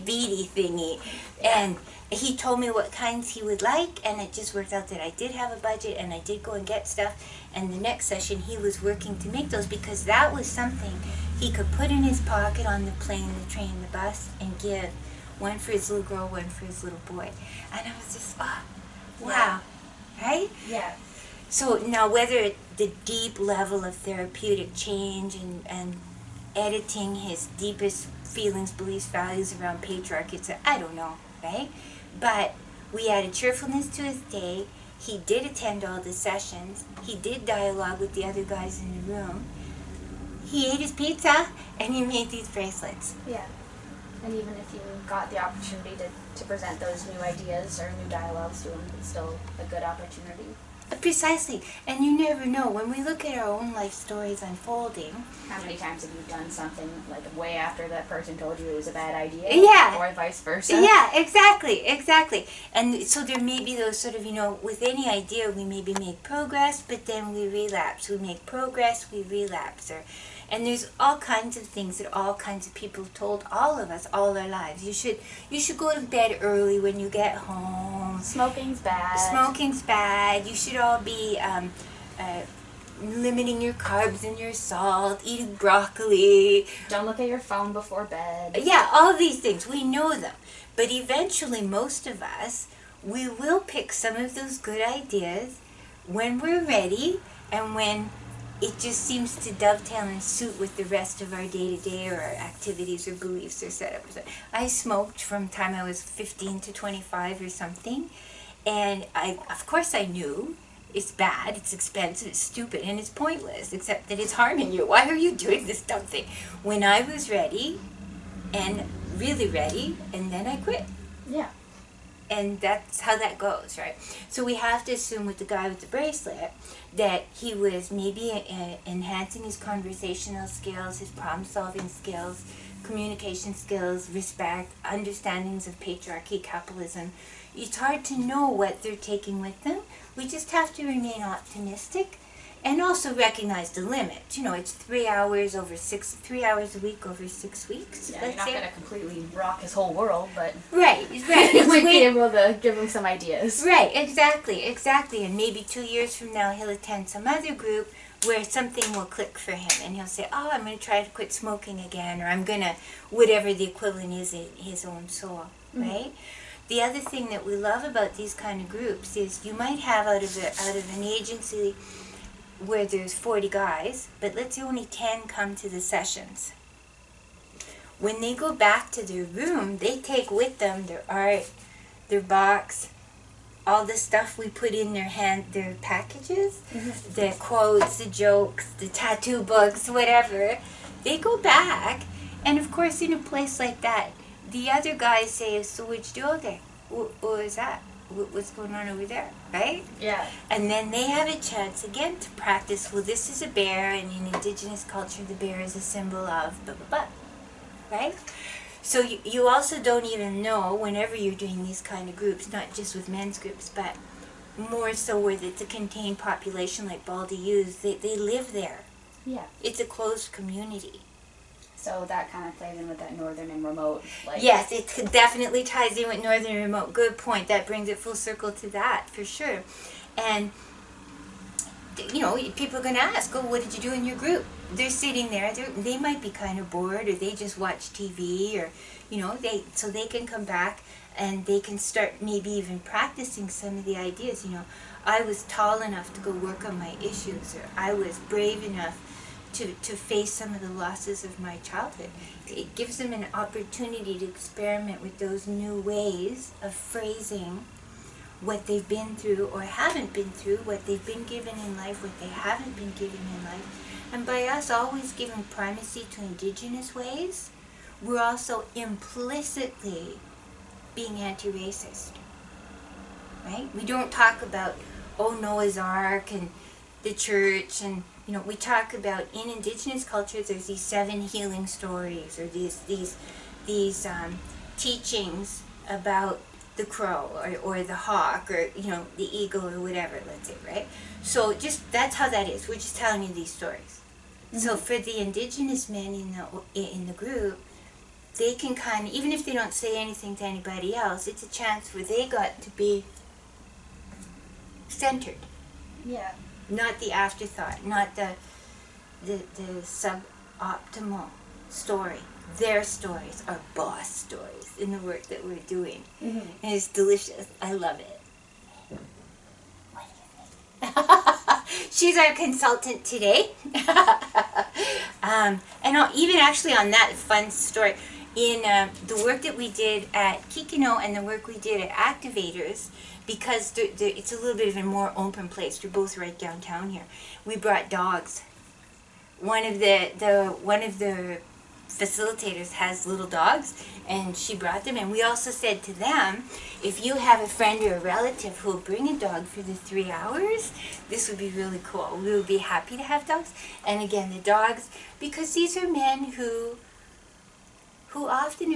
beady thingy. And he told me what kinds he would like, and it just worked out that I did have a budget, and I did go and get stuff. And the next session, he was working to make those, because that was something he could put in his pocket on the plane, the train, the bus, and give. One for his little girl, one for his little boy. And I was just, oh, wow, right? Yeah. So now, whether the deep level of therapeutic change and editing his deepest feelings, beliefs, values around patriarchy, I don't know, right? But we added cheerfulness to his day. He did attend all the sessions. He did dialogue with the other guys in the room. He ate his pizza, and he made these bracelets. Yeah. And even if you got the opportunity to present those new ideas or new dialogues to him, it's still a good opportunity. Precisely. And you never know. When we look at our own life stories unfolding... How many times have you done something like way after that person told you it was a bad idea? Yeah. Or vice versa? Yeah, exactly. And so there may be those sort of, with any idea we maybe make progress, but then we relapse. We make progress, we relapse. And there's all kinds of things that all kinds of people told all of us all our lives. You should go to bed early when you get home. Smoking's bad. Smoking's bad. You should all be limiting your carbs and your salt, eating broccoli. Don't look at your phone before bed. Yeah, all these things. We know them. But eventually, most of us, we will pick some of those good ideas when we're ready and when it just seems to dovetail and suit with the rest of our day-to-day or our activities or beliefs or setups. I smoked from the time I was 15 to 25 or something, and of course I knew it's bad, it's expensive, it's stupid, and it's pointless, except that it's harming you. Why are you doing this dumb thing? When I was ready, and really ready, and then I quit. Yeah. And that's how that goes, right? So we have to assume with the guy with the bracelet that he was maybe enhancing his conversational skills, his problem-solving skills, communication skills, respect, understandings of patriarchy, capitalism. It's hard to know what they're taking with them. We just have to remain optimistic and also recognize the limit. It's 3 hours a week over 6 weeks. Yeah, you're not going to completely rock his whole world, but right. You might be able to give him some ideas. Right, exactly. And maybe 2 years from now, he'll attend some other group where something will click for him, and he'll say, "Oh, I'm going to try to quit smoking again," or "I'm going to," whatever the equivalent is in his own soul, right? The other thing that we love about these kind of groups is you might have out of an agency where there's 40 guys, but let's say only 10 come to the sessions. When they go back to their room, they take with them their art, their box, all the stuff we put in their packages, the quotes, the jokes, the tattoo books, whatever. They go back, and of course in a place like that, the other guys say, "So what'd you do all day? What was that? What's going on over there?" Right? Yeah. And then they have a chance again to practice, well, this is a bear, and in indigenous culture, the bear is a symbol of blah, blah, blah. Right? So you also don't even know, whenever you're doing these kind of groups, not just with men's groups, but more so where it's a contained population like Baldy used, they live there. Yeah. It's a closed community. So that kind of plays in with that northern and remote. Yes, it definitely ties in with northern and remote. Good point. That brings it full circle to that, for sure. And, people are going to ask, "Oh, what did you do in your group?" They're sitting there. They might be kind of bored, or they just watch TV, or, so they can come back and they can start maybe even practicing some of the ideas. I was tall enough to go work on my issues, or I was brave enough to face some of the losses of my childhood. It gives them an opportunity to experiment with those new ways of phrasing what they've been through or haven't been through, what they've been given in life, what they haven't been given in life. And by us always giving primacy to indigenous ways, we're also implicitly being anti-racist. Right? We don't talk about, Noah's Ark and the church, and we talk about, in indigenous cultures, there's these 7 healing stories, or these teachings about the crow or the hawk, or the eagle, or whatever, let's say, right? So that's how that is. We're just telling you these stories. So for the indigenous men in the group, they can kind of, even if they don't say anything to anybody else, it's a chance where they got to be centered. Yeah. Not the afterthought, not the suboptimal story. Their stories are boss stories in the work that we're doing. Mm-hmm. And it's delicious. I love it. What do you think? She's our consultant today. And even actually on that fun story, in the work that we did at Kikino and the work we did at Activators, because it's a little bit of a more open place. We're both right downtown here. We brought dogs. One of the facilitators has little dogs, and she brought them. And we also said to them, if you have a friend or a relative who will bring a dog for the 3 hours, this would be really cool. We would be happy to have dogs. And again, the dogs, because these are men who often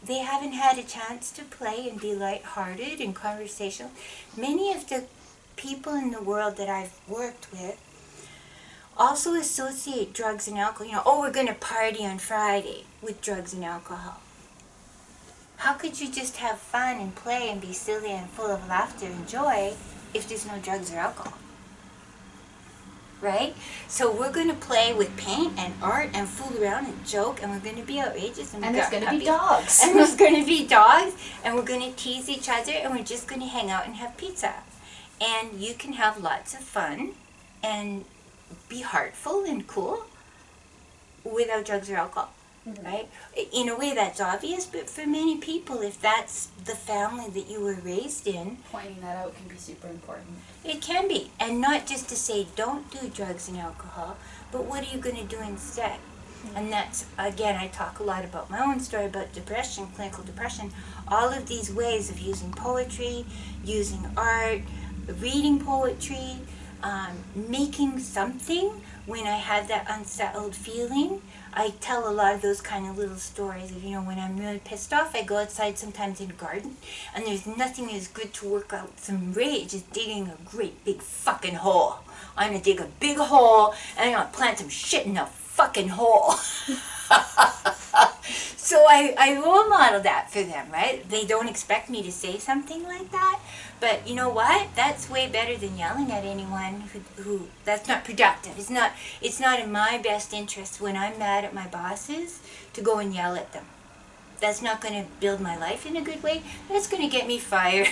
they haven't had a chance to play and be lighthearted and conversational. Many of the people in the world that I've worked with also associate drugs and alcohol. You know, oh, we're going to party on Friday with drugs and alcohol. How could you just have fun and play and be silly and full of laughter and joy if there's no drugs or alcohol? Right? So we're going to play with paint and art and fool around and joke, and we're going to be outrageous. And there's going to be dogs. And there's going to be dogs, and we're going to tease each other, and we're just going to hang out and have pizza. And you can have lots of fun and be heartful and cool without drugs or alcohol. Mm-hmm. Right? In a way that's obvious, but for many people, if that's the family that you were raised in, pointing that out can be super important. It can be. And not just to say don't do drugs and alcohol, but what are you going to do instead? Mm-hmm. And that's, again, I talk a lot about my own story about depression, clinical depression, all of these ways of using poetry, using art, reading poetry, making something when I have that unsettled feeling. I tell a lot of those kind of little stories of, you know, when I'm really pissed off, I go outside sometimes in the garden, and there's nothing as good to work out some rage as digging a great big fucking hole. I'm gonna dig a big hole, and I'm gonna plant some shit in the fucking hole. So I role model that for them, right? They don't expect me to say something like that, but you know what? That's way better than yelling at anyone who that's not productive. It's not in my best interest when I'm mad at my bosses to go and yell at them. That's not going to build my life in a good way. That's going to get me fired.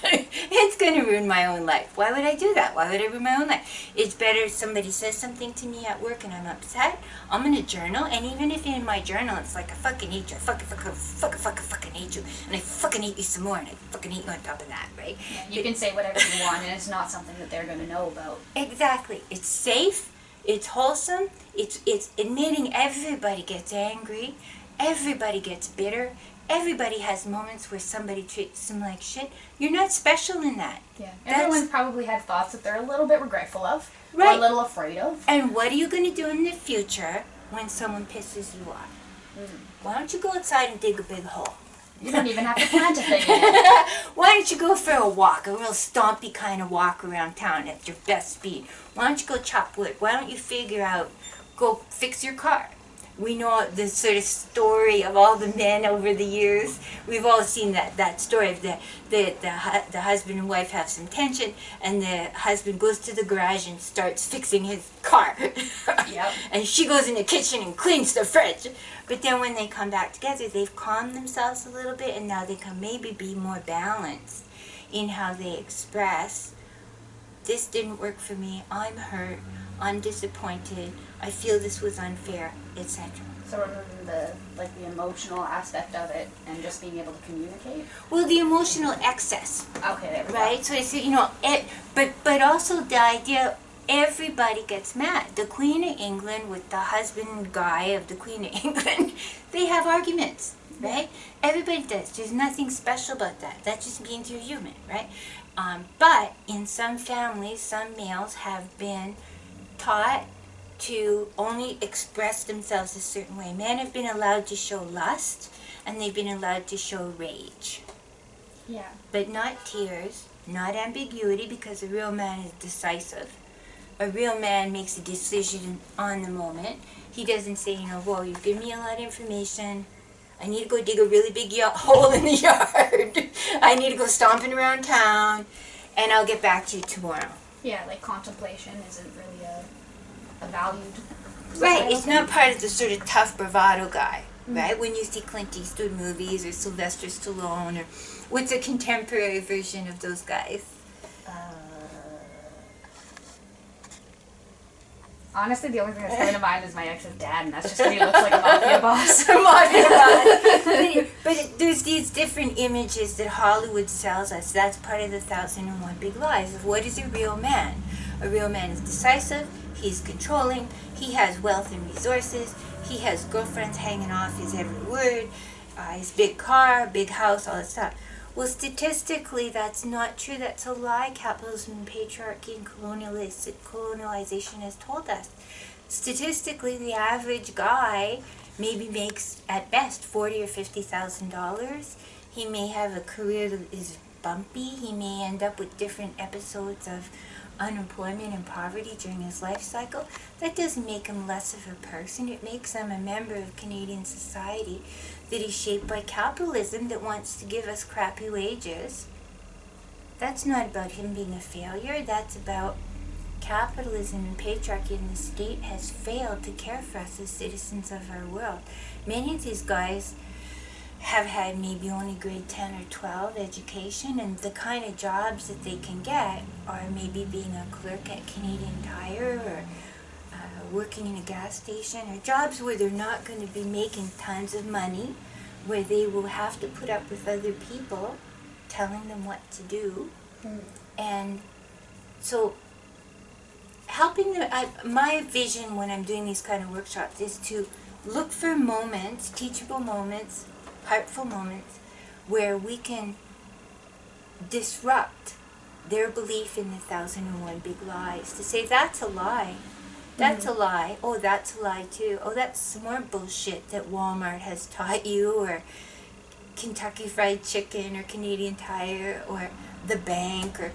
It's going to ruin my own life. Why would I do that? Why would I ruin my own life? It's better if somebody says something to me at work and I'm upset. I'm going to journal, and even if in my journal it's like, I fucking hate you, I fucking hate you, and I fucking hate you some more, and I fucking hate you on top of that, right? Yeah, you can say whatever you want, and it's not something that they're going to know about. Exactly. It's safe. It's wholesome. It's admitting everybody gets angry. Everybody gets bitter. Everybody has moments where somebody treats them like shit. You're not special in that. Yeah. Everyone's probably had thoughts that they're a little bit regretful of. Right. Or a little afraid of. And what are you going to do in the future when someone pisses you off? Mm-hmm. Why don't you go outside and dig a big hole? You don't even have to plant a thing in it. Why don't you go for a walk, a real stompy kind of walk around town at your best speed? Why don't you go chop wood? Why don't you figure out, go fix your car? We know the sort of story of all the men over the years. We've all seen that story of the husband and wife have some tension, and the husband goes to the garage and starts fixing his car. Yep. And she goes in the kitchen and cleans the fridge. But then when they come back together, they've calmed themselves a little bit, and now they can maybe be more balanced in how they express, this didn't work for me, I'm hurt, I'm disappointed, I feel this was unfair, etc. So removing the emotional aspect of it and just being able to communicate? Well, the emotional excess. Okay, there we go. Right? So it's, you know, but also the idea everybody gets mad. The Queen of England with the husband guy of the Queen of England, they have arguments, right? Everybody does. There's nothing special about that. That just means you're human, right? But in some families, some males have been taught to only express themselves a certain way. Men have been allowed to show lust, and they've been allowed to show rage. Yeah. But not tears, not ambiguity, because a real man is decisive. A real man makes a decision on the moment. He doesn't say, you know, well, you've given me a lot of information, I need to go dig a really big hole in the yard. I need to go stomping around town, and I'll get back to you tomorrow. Yeah, like contemplation isn't really a valued. Right, it's not part of the sort of tough bravado guy, right? When you see Clint Eastwood movies or Sylvester Stallone, or what's a contemporary version of those guys? Honestly, the only thing that's coming to mind is my ex's dad, and that's just because he looks like a mafia boss. But there's these different images that Hollywood sells us. That's part of the 1001 Big Lies of what is a real man. A real man is decisive, he's controlling, he has wealth and resources, he has girlfriends hanging off his every word, his big car, big house, all that stuff. Well, statistically, that's not true. That's a lie. Capitalism and patriarchy and colonialization has told us. Statistically, the average guy maybe makes at best $40,000 or $50,000. He may have a career that is bumpy. He may end up with different episodes of unemployment and poverty during his life cycle. That doesn't make him less of a person. It makes him a member of Canadian society that is shaped by capitalism that wants to give us crappy wages. That's not about him being a failure. That's about capitalism and patriarchy, and the state has failed to care for us as citizens of our world. Many of these guys have had maybe only grade 10 or 12 education, and the kind of jobs that they can get are maybe being a clerk at Canadian Tire, or working in a gas station, or jobs where they're not going to be making tons of money, where they will have to put up with other people telling them what to do. And so helping them, my vision when I'm doing these kind of workshops is to look for moments, teachable moments, heartful moments, where we can disrupt their belief in the 1001 Big Lies. To say, that's a lie. That's a lie. Oh, that's a lie too. Oh, that's some more bullshit that Walmart has taught you, or Kentucky Fried Chicken, or Canadian Tire, or the bank, or,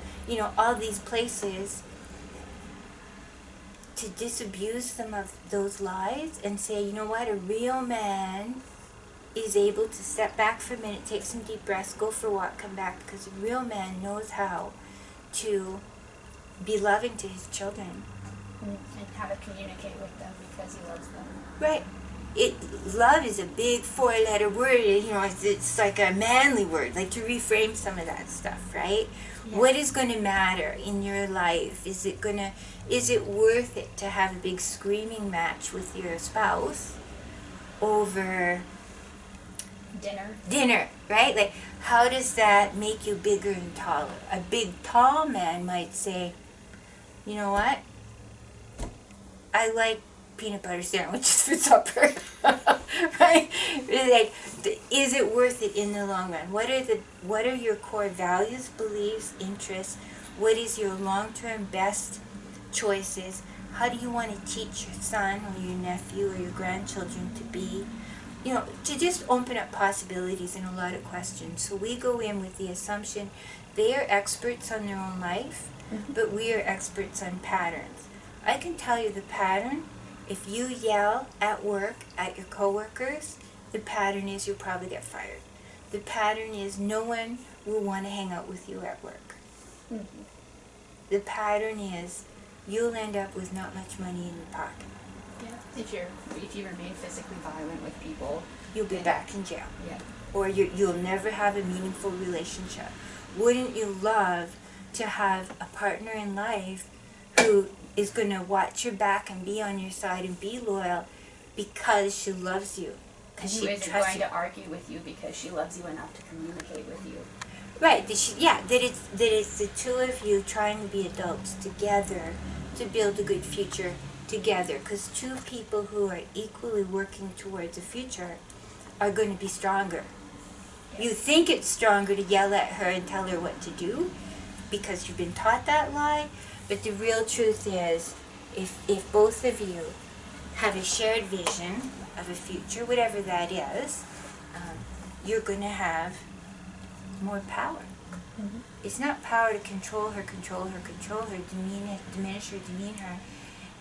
all these places, to disabuse them of those lies and say, you know what, a real man is able to step back for a minute, take some deep breaths, go for a walk, come back, because a real man knows how to be loving to his children. And how to communicate with them because he loves them. Right. Love is a big 4-letter word. It's like a manly word. Like, to reframe some of that stuff, right? Yeah. What is going to matter in your life? Is it worth it to have a big screaming match with your spouse over dinner, right? Like, how does that make you bigger and taller? A big, tall man might say, you know what? I like peanut butter sandwiches for supper, right? Like, is it worth it in the long run? What are your core values, beliefs, interests? What is your long-term best choices? How do you want to teach your son or your nephew or your grandchildren to be? To just open up possibilities and a lot of questions. So we go in with the assumption they are experts on their own life, but we are experts on patterns. I can tell you the pattern. If you yell at work at your coworkers, the pattern is you'll probably get fired. The pattern is no one will want to hang out with you at work. The pattern is you'll end up with not much money in your pocket. Yeah. If you remain physically violent with people, you'll be back in jail. Yeah. Or you'll never have a meaningful relationship. Wouldn't you love to have a partner in life who is going to watch your back and be on your side and be loyal because she loves you? Because she isn't going to argue with you because she loves you enough to communicate with you. Right. That it's the two of you trying to be adults together to build a good future together. Because two people who are equally working towards a future are going to be stronger. Yes. You think it's stronger to yell at her and tell her what to do because you've been taught that lie. But the real truth is, if both of you have a shared vision of a future, whatever that is, you're going to have more power. It's not power to control her, diminish her, demean her.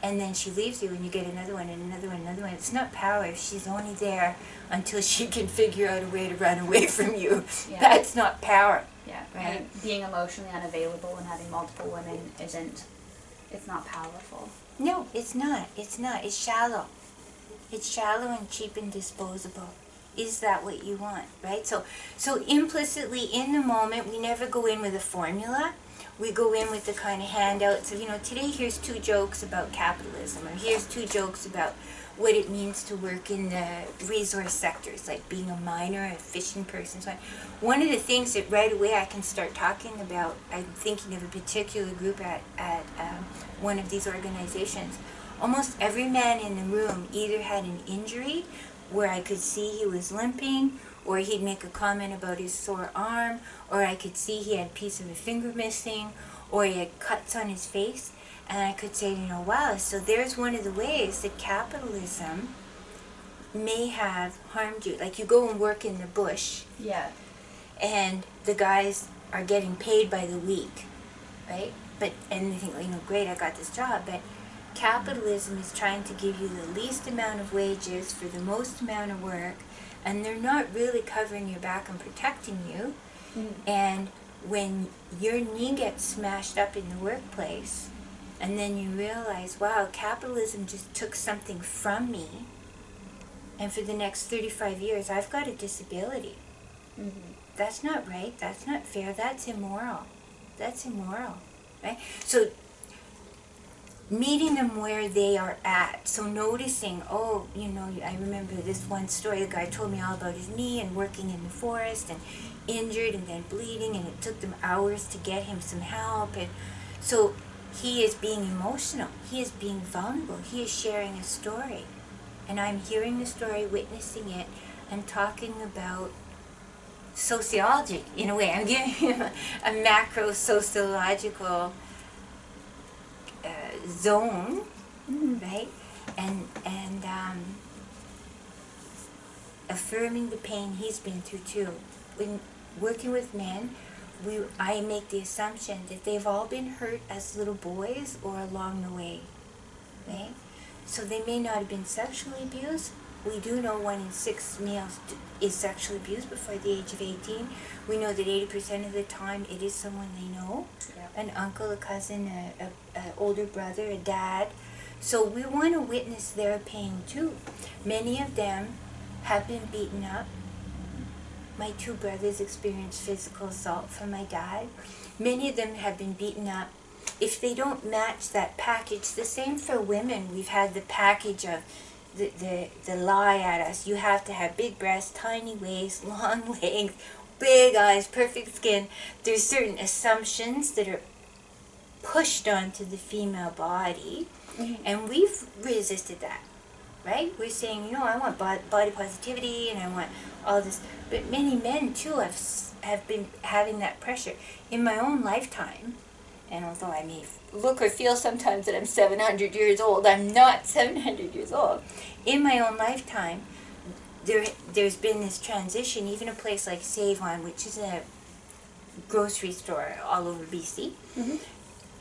and then she leaves you and you get another one and another one and another one. It's not power if she's only there until she can figure out a way to run away from you. Yeah. That's not power. Yeah, right? And being emotionally unavailable and having multiple women it's not powerful. No, it's not. It's not. It's shallow. It's shallow and cheap and disposable. Is that what you want, right? So implicitly in the moment, we never go in with a formula. We go in with the kind of handouts of, today here's 2 jokes about capitalism, or here's 2 jokes about what it means to work in the resource sectors, like being a miner, a fishing person, so on. One of the things that right away I can start talking about, I'm thinking of a particular group at one of these organizations. Almost every man in the room either had an injury where I could see he was limping, or he'd make a comment about his sore arm, or I could see he had a piece of a finger missing, or he had cuts on his face. And I could say, wow, so there's one of the ways that capitalism may have harmed you. Like you go and work in the bush, Yeah. and the guys are getting paid by the week, right? And they think, great, I got this job, but capitalism is trying to give you the least amount of wages for the most amount of work, and they're not really covering your back and protecting you. And when your knee gets smashed up in the workplace, and then you realize, wow, capitalism just took something from me, and for the next 35 years, I've got a disability. That's not right. That's not fair. That's immoral. That's immoral, right? So meeting them where they are at. So noticing, I remember this one story, the guy told me all about his knee and working in the forest and injured and then bleeding, and it took them hours to get him some help. And so he is being emotional. He is being vulnerable. He is sharing a story. And I'm hearing the story, witnessing it, and talking about sociology in a way. I'm giving him a macro sociological zone, right? And affirming the pain he's been through too. When working with men, I make the assumption that they've all been hurt as little boys or along the way, right? So they may not have been sexually abused. We do know 1 in 6 males is sexually abused before the age of 18. We know that 80% of the time it is someone they know, an uncle, a cousin, a older brother, a dad. So we want to witness their pain too. Many of them have been beaten up. My 2 brothers experienced physical assault from my dad. Many of them have been beaten up. If they don't match that package, the same for women. We've had the package of the lie at us. You have to have big breasts, tiny waist, long legs, big eyes, perfect skin. There's certain assumptions that are pushed onto the female body, and we've resisted that, right? We're saying, I want body positivity and I want all this. But many men too have been having that pressure. In my own lifetime, and although I may look or feel sometimes that I'm 700 years old, I'm not 700 years old. In my own lifetime, there's been this transition, even a place like Save On, which is a grocery store all over BC.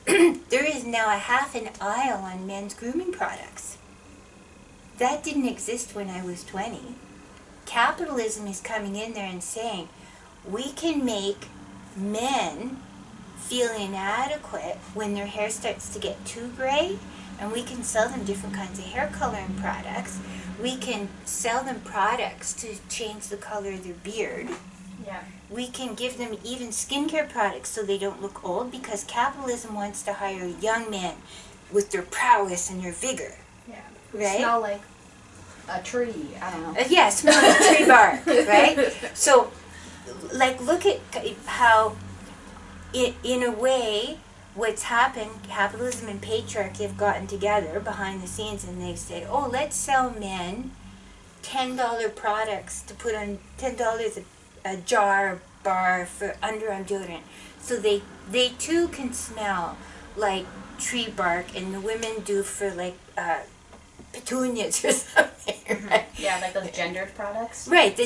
There is now a half an aisle on men's grooming products. That didn't exist when I was 20. Capitalism is coming in there and saying, we can make men feel inadequate when their hair starts to get too gray, and we can sell them different kinds of hair coloring products. We can sell them products to change the color of their beard. We can give them even skincare products so they don't look old, because capitalism wants to hire young men with their prowess and their vigor. Right? Smell like a tree. I don't know. Smell like tree bark, right? So, look at how, in a way, what's happened, capitalism and patriarchy have gotten together behind the scenes, and they've said, let's sell men $10 products to put on $10 a jar, bar for underarm deodorant. So they too can smell like tree bark, and the women do for petunias or something, right? Yeah, like those gendered products. Right.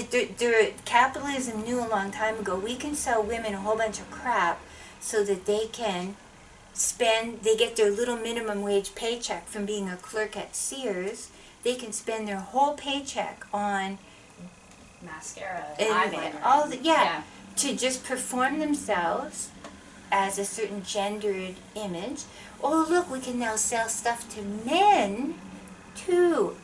Capitalism knew a long time ago, we can sell women a whole bunch of crap so that they can they get their little minimum wage paycheck from being a clerk at Sears, they can spend their whole paycheck on Mascara, and eyeliner. all the, to just perform themselves as a certain gendered image. Oh, look, we can now sell stuff to men too.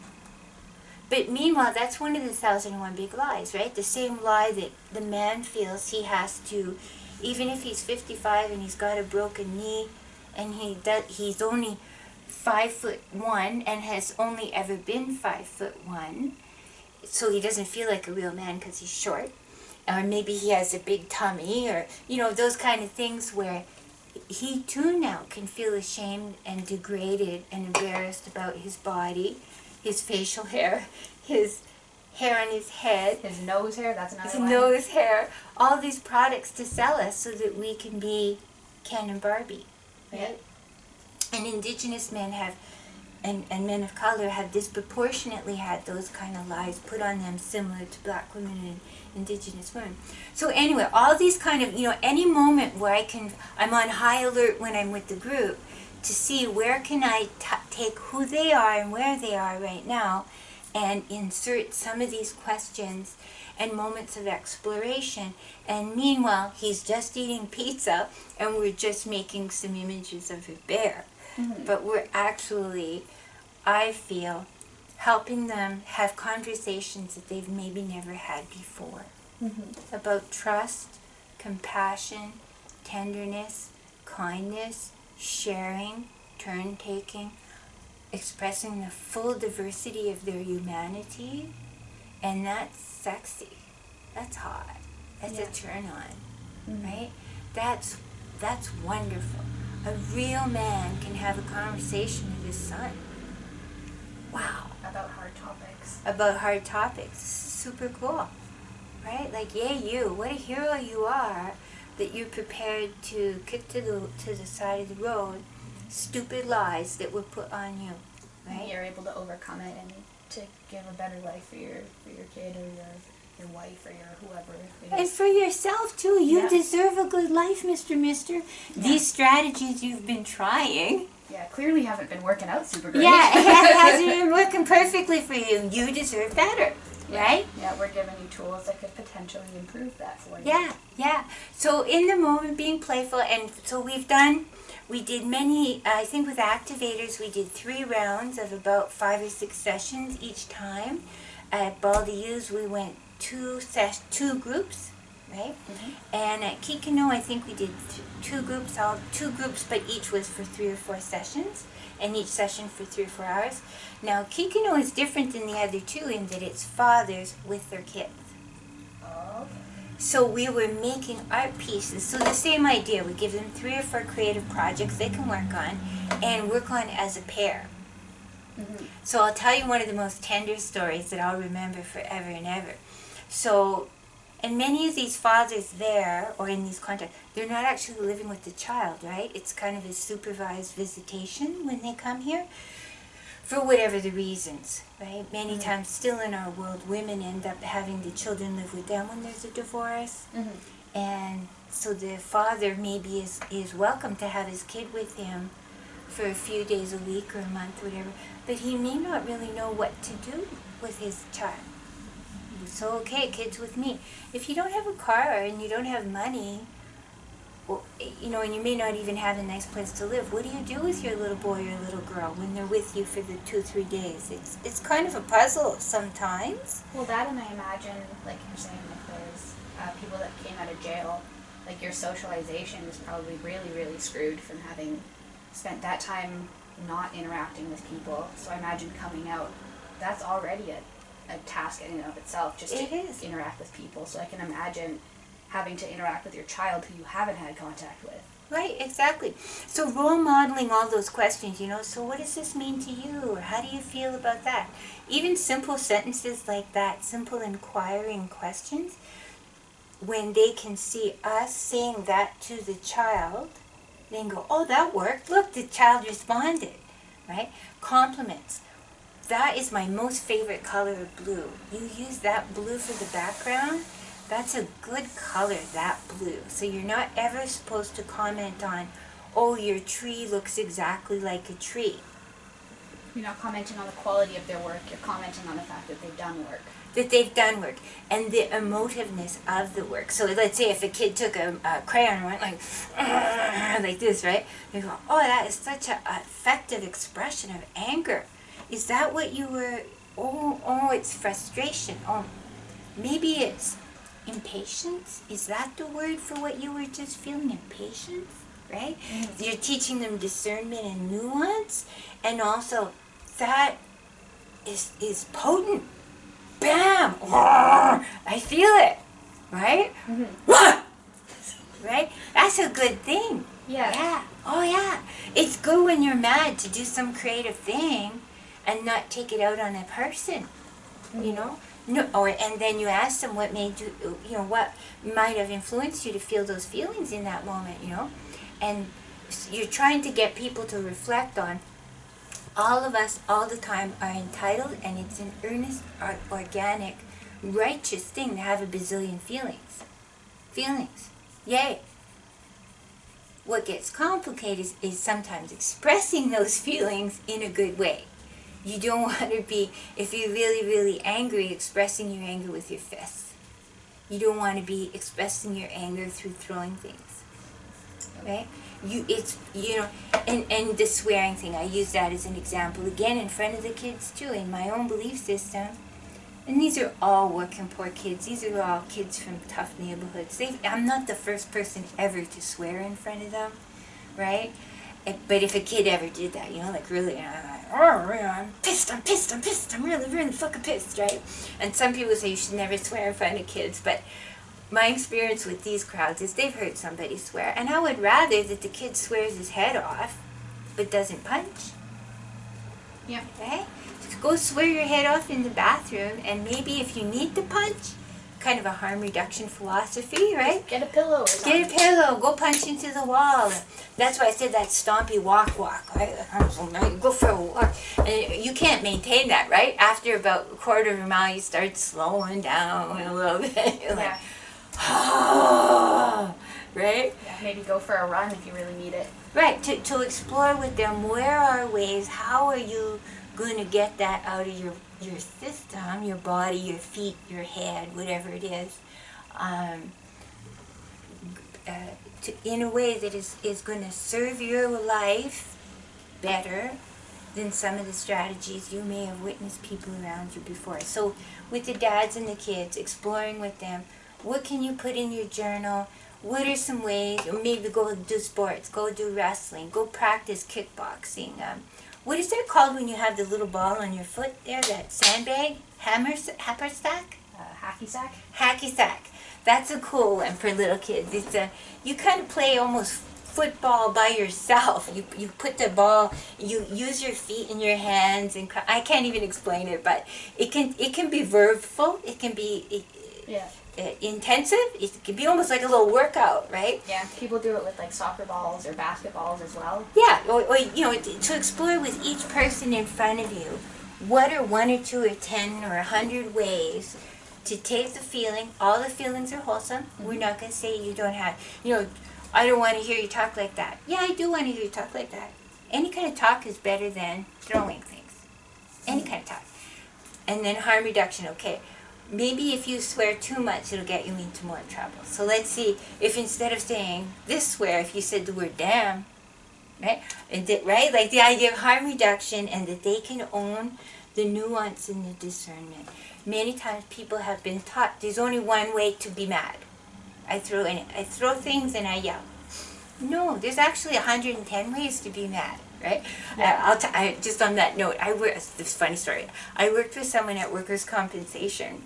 But meanwhile, that's one of the 1,001 big lies, right? The same lie that the man feels he has to, even if he's 55 and he's got a broken knee, and he's only 5'1" and has only ever been 5'1", so he doesn't feel like a real man because he's short, or maybe he has a big tummy, or those kind of things where he too now can feel ashamed and degraded and embarrassed about his body, his facial hair, his hair on his head, his nose hair. That's another his one. nose hair. All these products to sell us so that we can be Ken and Barbie, right? Yeah. And Indigenous men have, and men of color have disproportionately had those kind of lies put on them, similar to Black women and Indigenous women. So anyway, all these kind of, any moment where I'm on high alert when I'm with the group to see where can I take who they are and where they are right now and insert some of these questions and moments of exploration. And meanwhile, he's just eating pizza and we're just making some images of a bear. Mm-hmm. But we're actually, I feel, helping them have conversations that they've maybe never had before. Mm-hmm. About trust, compassion, tenderness, kindness, sharing, turn-taking, expressing the full diversity of their humanity. And that's sexy. That's hot. That's a turn-on, mm-hmm. right? That's wonderful. A real man can have a conversation with his son. Wow. About hard topics. About hard topics. Super cool. Right? Like, yay you. What a hero you are that you're prepared to kick to the side of the road stupid lies that were put on you. Right? And you're able to overcome it and to give a better life for your kid or your wife or your whoever. And for yourself too. You deserve a good life, Mr. Yeah. These strategies you've been trying. Yeah, clearly haven't been working out super great. Yeah, it hasn't been working perfectly for you. You deserve better, right? Yeah, we're giving you tools that could potentially improve that for you. Yeah. So in the moment, being playful, and so we did many, I think with activators, we did 3 rounds of about 5 or 6 sessions each time. At Baldy's, we went 2 groups, right? Mm-hmm. And at Kikino, I think we did 2 groups, but each was for 3 or 4 sessions, and each session for 3 or 4 hours. Now, Kikino is different than the other 2 in that it's fathers with their kids. Oh, okay. So we were making art pieces. So the same idea, we give them 3 or 4 creative projects they can work on and work on as a pair. Mm-hmm. So I'll tell you one of the most tender stories that I'll remember forever and ever. So, and many of these fathers there, or in these contexts, they're not actually living with the child, right? It's kind of a supervised visitation when they come here, for whatever the reasons, right? Many times still in our world, women end up having the children live with them when there's a divorce. Mm-hmm. And so the father maybe is welcome to have his kid with him for a few days a week or a month, whatever, but he may not really know what to do with his child. So, okay, kids with me. If you don't have a car and you don't have money, well, and you may not even have a nice place to live, what do you do with your little boy or little girl when they're with you for the 2-3 days? It's kind of a puzzle sometimes. Well, that, and I imagine, like you're saying, if there's people that came out of jail, like your socialization is probably really, really screwed from having spent that time not interacting with people. So I imagine coming out, that's already a task in and of itself, just to interact with people. So I can imagine having to interact with your child who you haven't had contact with. Right, exactly. So role modeling all those questions, so what does this mean to you? Or how do you feel about that? Even simple sentences like that, simple inquiring questions, when they can see us saying that to the child, they can go, oh, that worked. Look, the child responded, right? Compliments. That is my most favorite color of blue. You use that blue for the background. That's a good color, that blue. So you're not ever supposed to comment on, oh, your tree looks exactly like a tree. You're not commenting on the quality of their work, you're commenting on the fact that they've done work. That they've done work and the emotiveness of the work. So let's say if a kid took a crayon and went like this, right? You go, oh, that is such an effective expression of anger. Is that what you were? Oh, it's frustration. Oh, maybe it's impatience. Is that the word for what you were just feeling? Impatience, right? Mm-hmm. You're teaching them discernment and nuance, and also that is potent. Bam! I feel it, right? Mm-hmm. Right? That's a good thing. Yeah. Oh, yeah. It's good when you're mad to do some creative thing and not take it out on a person, you know? No, and then you ask them what made you, what might have influenced you to feel those feelings in that moment, And you're trying to get people to reflect on all of us, all the time, are entitled, and it's an earnest, organic, righteous thing to have a bazillion feelings. Feelings. Yay. What gets complicated is sometimes expressing those feelings in a good way. You don't want to be, if you're really, really angry, expressing your anger with your fists. You don't want to be expressing your anger through throwing things. Right? And the swearing thing, I use that as an example again in front of the kids too, in my own belief system. And these are all working poor kids. These are all kids from tough neighborhoods. I'm not the first person ever to swear in front of them, right? But if a kid ever did that, like really, I'm pissed, I'm really, really fucking pissed, right? And some people say you should never swear in front of kids, but my experience with these crowds is they've heard somebody swear, and I would rather that the kid swears his head off, but doesn't punch. Yeah. Okay? Just go swear your head off in the bathroom, and maybe if you need to punch, kind of a harm reduction philosophy, right? Just get a pillow or something. Get a pillow, go punch into the wall. That's why I said that stompy walk, right? Go for a walk. And you can't maintain that, right? After about a quarter of a mile, you start slowing down a little bit. You're like, right? Yeah, maybe go for a run if you really need it. Right, to explore with them where are ways, how are you going to get that out of your system, your body, your feet, your head, whatever it is, in a way that is going to serve your life better than some of the strategies you may have witnessed people around you before. So with the dads and the kids, exploring with them, what can you put in your journal? What are some ways? Or maybe go do sports, go do wrestling, go practice kickboxing. What is that called when you have the little ball on your foot there, that sandbag? Hacky sack? Hacky sack. That's a cool one for little kids. It's you kind of play almost football by yourself. You put the ball, you use your feet and your hands, and I can't even explain it, but it can be verbal. It can be intensive. It can be almost like a little workout, right? Yeah, people do it with like soccer balls or basketballs as well. Yeah, or to explore with each person in front of you, what are 1 or 2 or 10 or 100 ways to take the feeling. All the feelings are wholesome. Mm-hmm. We're not going to say you don't have, I don't want to hear you talk like that. Yeah, I do want to hear you talk like that. Any kind of talk is better than throwing things. Any kind of talk. And then harm reduction, okay. Maybe if you swear too much, it'll get you into more trouble. So let's see, if instead of saying this swear, if you said the word damn, right? Right? Like the idea of harm reduction, and that they can own the nuance and the discernment. Many times people have been taught there's only one way to be mad. I throw things and I yell. No, there's actually 110 ways to be mad, right? Yeah. Just on that note, this funny story. I worked with someone at workers' compensation,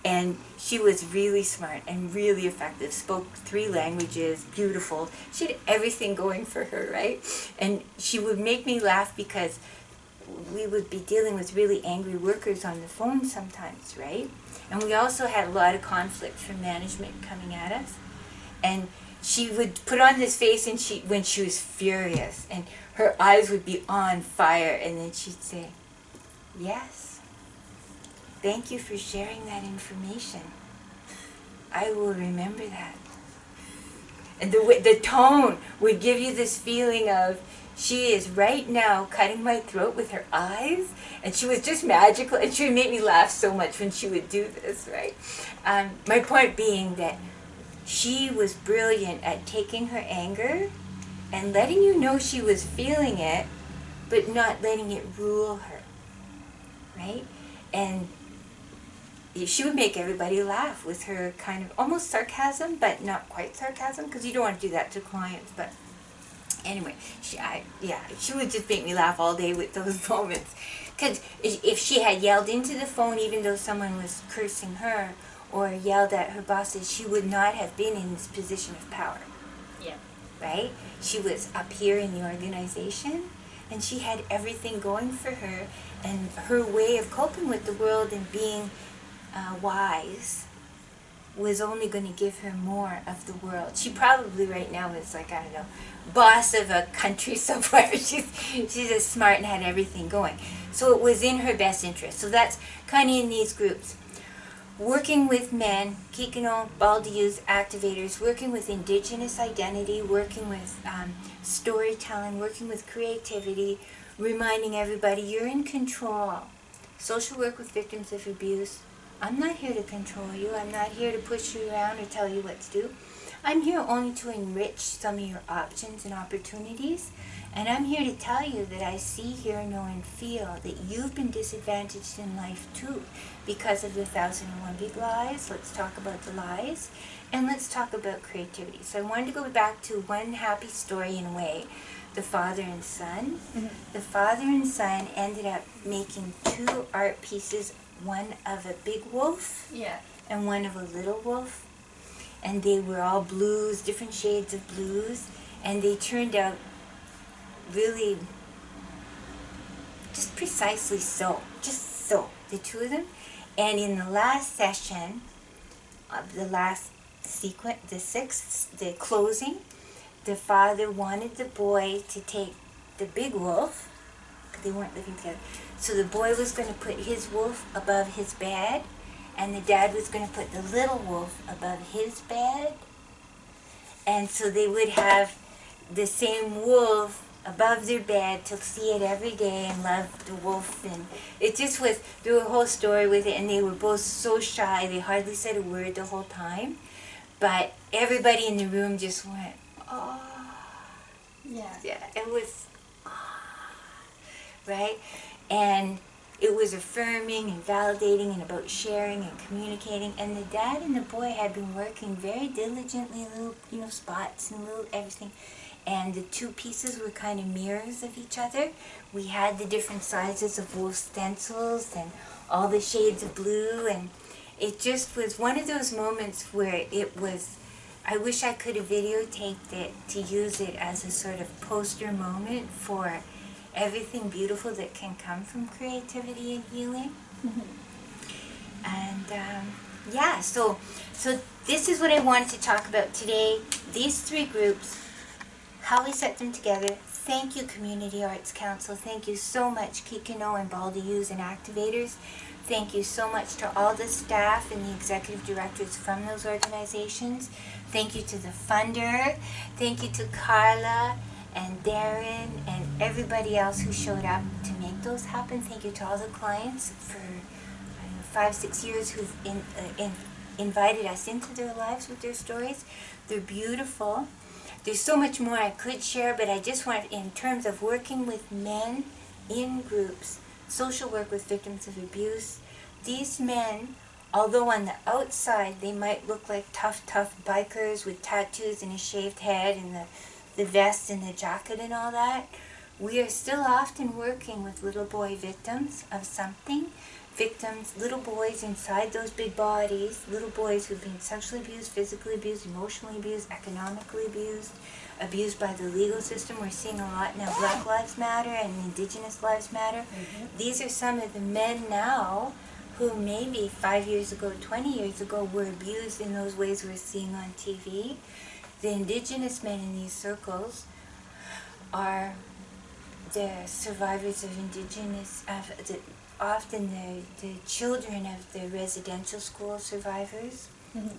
and she was really smart and really effective, spoke 3 languages, beautiful. She had everything going for her, right? And she would make me laugh because we would be dealing with really angry workers on the phone sometimes, right? And we also had a lot of conflict from management coming at us. And she would put on this face when she was furious, and her eyes would be on fire, and then she'd say, "Yes, thank you for sharing that information. I will remember that." And the tone would give you this feeling of, she is right now cutting my throat with her eyes, and she was just magical, and she would make me laugh so much when she would do this, right? My point being that she was brilliant at taking her anger and letting you know she was feeling it, but not letting it rule her, right? And she would make everybody laugh with her kind of almost sarcasm, but not quite sarcasm, because you don't want to do that to clients. But anyway, she would just make me laugh all day with those moments. Because if she had yelled into the phone, even though someone was cursing her, or yelled at her bosses, she would not have been in this position of power. Yeah. Right? She was up here in the organization, and she had everything going for her, and her way of coping with the world and being wise was only going to give her more of the world. She probably right now is like, I don't know, boss of a country somewhere. She's just smart and had everything going. So it was in her best interest. So that's kind of in these groups. Working with men, Kikino, Baldiyus, activators, working with indigenous identity, working with storytelling, working with creativity, reminding everybody you're in control. Social work with victims of abuse. I'm not here to control you. I'm not here to push you around or tell you what to do. I'm here only to enrich some of your options and opportunities. And I'm here to tell you that I see, hear, know, and feel that you've been disadvantaged in life too because of the 1001 big lies. Let's talk about the lies. And let's talk about creativity. So I wanted to go back to one happy story in a way. The father and son. Mm-hmm. The father and son ended up making 2 art pieces, one of a big wolf, yeah, and one of a little wolf. And they were all blues, different shades of blues. And they turned out really just precisely so. Just so. The 2 of them. And in the last session of the last sequence, the 6th, the closing, the father wanted the boy to take the big wolf, because they weren't living together. So the boy was going to put his wolf above his bed, and the dad was going to put the little wolf above his bed. And so they would have the same wolf above their bed to see it every day and love the wolf. And it just was, there was a whole story with it, and they were both so shy, they hardly said a word the whole time. But everybody in the room just went, oh. Yeah. Yeah, it was, right? And it was affirming and validating and about sharing and communicating. And the dad and the boy had been working very diligently, little, spots and little everything. And the 2 pieces were kind of mirrors of each other. We had the different sizes of wolf stencils and all the shades of blue. And it just was one of those moments where it was, I wish I could have videotaped it to use it as a sort of poster moment for everything beautiful that can come from creativity and healing. Mm-hmm. And so this is what I wanted to talk about today. These 3 groups, how we set them together. Thank you, Community Arts Council. Thank you so much, Kikino and Baldiyus and activators. Thank you so much to all the staff and the executive directors from those organizations. Thank you to the funder. Thank you to Carla and Darren and everybody else who showed up to make those happen. Thank you to all the clients for 5-6 years who've invited us into their lives with their stories. They're beautiful. There's so much more I could share, but I just want, in terms of working with men in groups, social work with victims of abuse, these men, although on the outside they might look like tough bikers with tattoos and a shaved head and the vest and the jacket and all that, we are still often working with little boy victims of something. Victims, little boys inside those big bodies, little boys who've been sexually abused, physically abused, emotionally abused, economically abused by the legal system. We're seeing a lot now. Black Lives Matter and Indigenous Lives Matter. Mm-hmm. These are some of the men now who maybe 5 years ago, 20 years ago were abused in those ways we're seeing on TV. The Indigenous men in these circles are the survivors of Indigenous, often the children of the residential school survivors.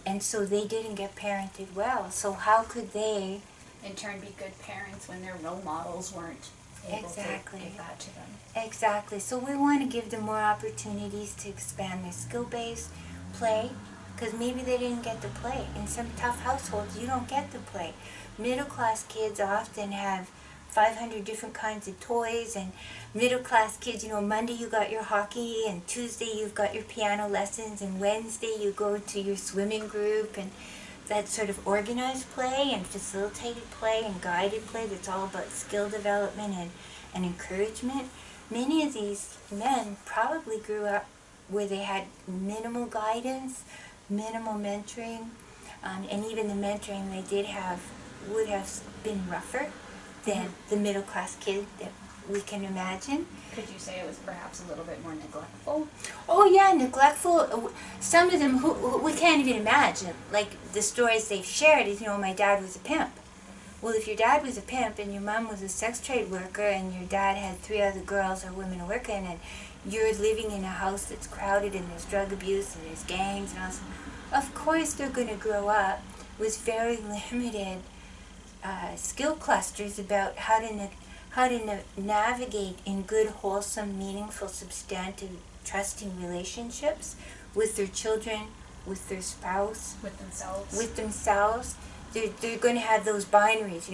And so they didn't get parented well. So how could they in turn be good parents when their role models weren't able Exactly. to give that to them? Exactly. So we want to give them more opportunities to expand their skill-based play, because maybe they didn't get to play. In some tough households, you don't get to play. Middle-class kids often have 500 different kinds of toys, and middle-class kids, Monday you got your hockey, and Tuesday you've got your piano lessons, and Wednesday you go to your swimming group, and that sort of organized play and facilitated play and guided play that's all about skill development and encouragement. Many of these men probably grew up where they had minimal guidance, minimal mentoring, and even the mentoring they did have would have been rougher than the middle class kid that we can imagine. Could you say it was perhaps a little bit more neglectful? Oh yeah, neglectful. Some of them who we can't even imagine. Like the stories they've shared is, my dad was a pimp. Well, if your dad was a pimp and your mom was a sex trade worker and your dad had 3 other girls or women working and you're living in a house that's crowded and there's drug abuse and there's gangs and all this, of course they're going to grow up with very limited skill clusters about how to navigate in good, wholesome, meaningful, substantive, trusting relationships with their children, with their spouse, with themselves. They're going to have those binaries,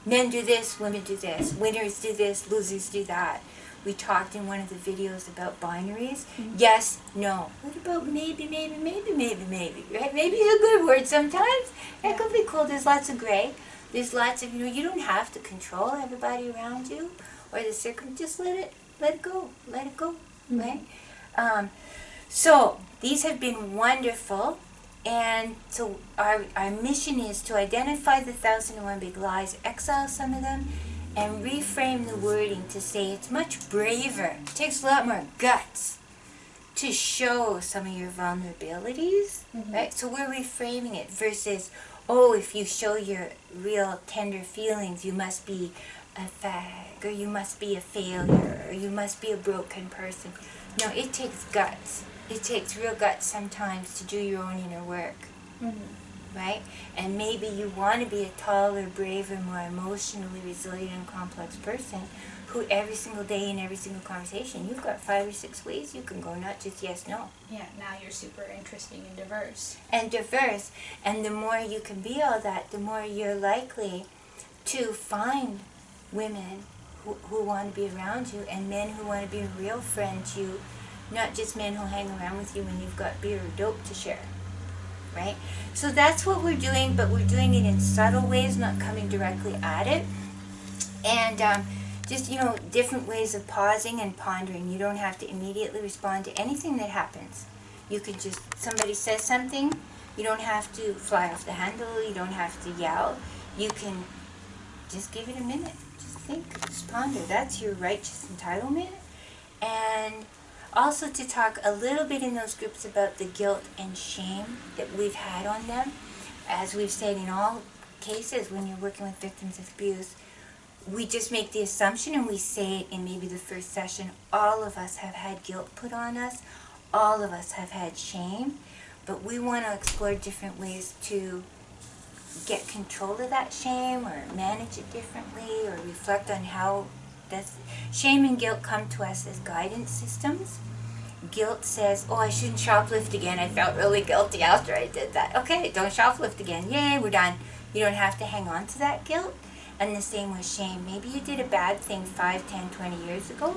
Men do this, women do this. Winners do this, losers do that. We talked in one of the videos about binaries. Yes, no. What about maybe, right? Maybe is a good word sometimes. That could be cool. There's lots of gray. There's lots of, you don't have to control everybody around you or the circumstance. Just let it go, right? So these have been wonderful. And so our mission is to identify the 1,001 big lies, exile some of them, and reframe the wording to say it's much braver. It takes a lot more guts to show some of your vulnerabilities, right? So we're reframing it versus, if you show your real tender feelings, you must be a fag, or you must be a failure, or you must be a broken person. No, it takes guts. It takes real guts sometimes to do your own inner work, right? And maybe you want to be a taller, braver, more emotionally resilient and complex person who every single day in every single conversation, you've got 5 or 6 ways you can go, not just yes, no. Yeah, now you're super interesting and diverse. And the more you can be all that, the more you're likely to find women who want to be around you and men who want to be a real friend to you, not just men who hang around with you when you've got beer or dope to share, right? So that's what we're doing, but we're doing it in subtle ways, not coming directly at it. And just, different ways of pausing and pondering. You don't have to immediately respond to anything that happens. You can just, somebody says something, you don't have to fly off the handle, you don't have to yell. You can just give it a minute. Just think, just ponder. That's your righteous entitlement. And also to talk a little bit in those groups about the guilt and shame that we've had on them. As we've said, in all cases when you're working with victims of abuse, we just make the assumption and we say it in maybe the first session, all of us have had guilt put on us, all of us have had shame, but we want to explore different ways to get control of that shame or manage it differently or reflect on how shame and guilt come to us as guidance systems. Guilt says, I shouldn't shoplift again. I felt really guilty after I did that. Okay, don't shoplift again. Yay, we're done. You don't have to hang on to that guilt. And the same with shame. Maybe you did a bad thing 5, 10, 20 years ago,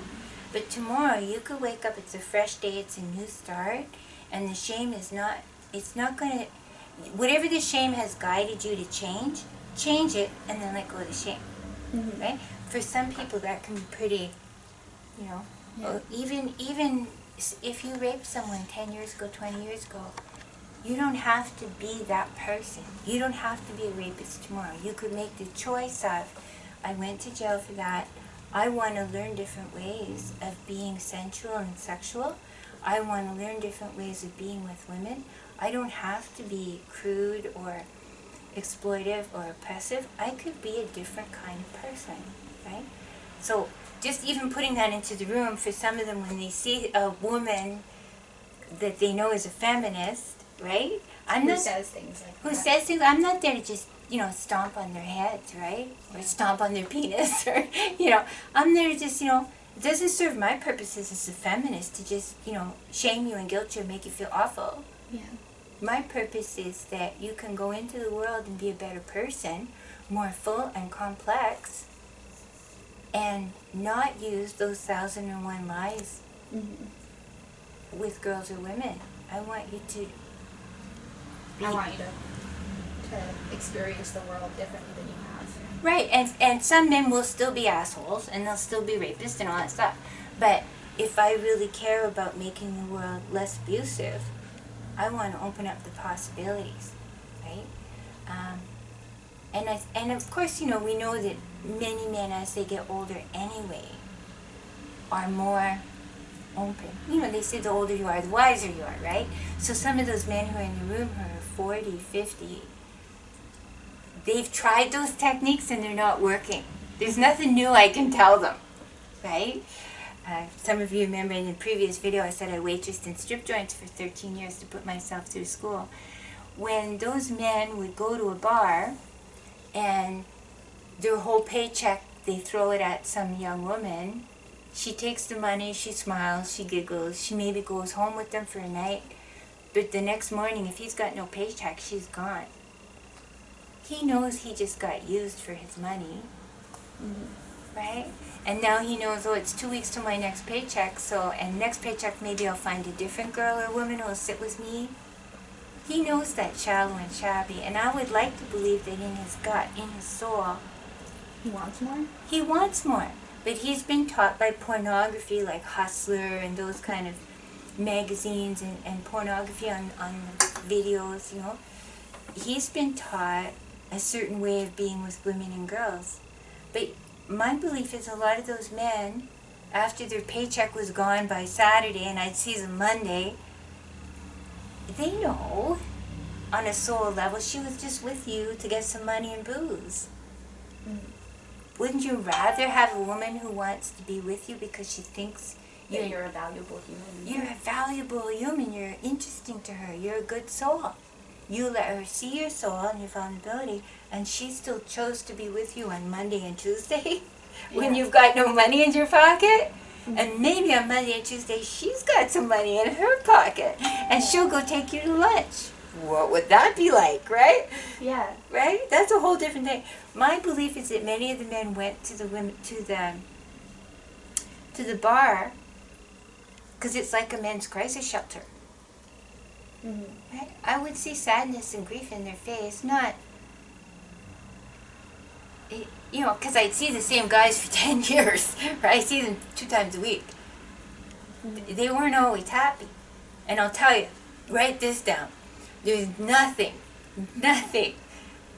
but tomorrow you could wake up, it's a fresh day, it's a new start, and the shame is not, it's not going to, whatever the shame has guided you to change it, and then let go of the shame, right? For some people that can be pretty, even if you raped someone 10 years ago, 20 years ago, you don't have to be that person. You don't have to be a rapist tomorrow. You could make the choice of, I went to jail for that. I want to learn different ways of being sensual and sexual. I want to learn different ways of being with women. I don't have to be crude or exploitive or oppressive. I could be a different kind of person, right? So just even putting that into the room, for some of them when they see a woman that they know is a feminist, right? I'm Who not says things like who that? says things. I'm not there to just stomp on their heads, right? Or stomp on their penis, or I'm there to just it doesn't serve my purposes as a feminist to just shame you and guilt you and make you feel awful. Yeah. My purpose is that you can go into the world and be a better person, more full and complex, and not use those 1,001 lies with girls or women. I want you to I want you to experience the world differently than you have. right, and some men will still be assholes, and they'll still be rapists and all that stuff. But if I really care about making the world less abusive, I want to open up the possibilities, right? And of course, we know that many men, as they get older anyway, are more open. They say the older you are, the wiser you are, right? So some of those men who are in the room who are 40, 50, they've tried those techniques and they're not working. There's nothing new I can tell them, right? Some of you remember in the previous video I said I waitressed in strip joints for 13 years to put myself through school. When those men would go to a bar and their whole paycheck, they throw it at some young woman, she takes the money, she smiles, she giggles, she maybe goes home with them for a night, but the next morning if he's got no paycheck, she's gone. He knows he just got used for his money, right? And now he knows, it's 2 weeks till my next paycheck, and next paycheck maybe I'll find a different girl or woman who will sit with me. He knows that shallow and shabby, and I would like to believe that in his gut, in his soul, He wants more? he wants more. But he's been taught by pornography like Hustler and those kind of magazines and pornography on videos, He's been taught a certain way of being with women and girls. But my belief is a lot of those men, after their paycheck was gone by Saturday and I'd see them Monday, they know on a soul level she was just with you to get some money and booze. Wouldn't you rather have a woman who wants to be with you because she thinks You're a valuable human. you're a valuable human, you're interesting to her, you're a good soul. You let her see your soul and your vulnerability, and she still chose to be with you on Monday and Tuesday when you've got no money in your pocket. And maybe on Monday and Tuesday she's got some money in her pocket and she'll go take you to lunch. What would that be like, right? Yeah. Right? That's a whole different thing. My belief is that many of the men went to the women to the bar because it's like a men's crisis shelter. Right? I would see sadness and grief in their face, not, because I'd see the same guys for 10 years, right? I see them 2 times a week. They weren't always happy. And I'll tell you, write this down. There's nothing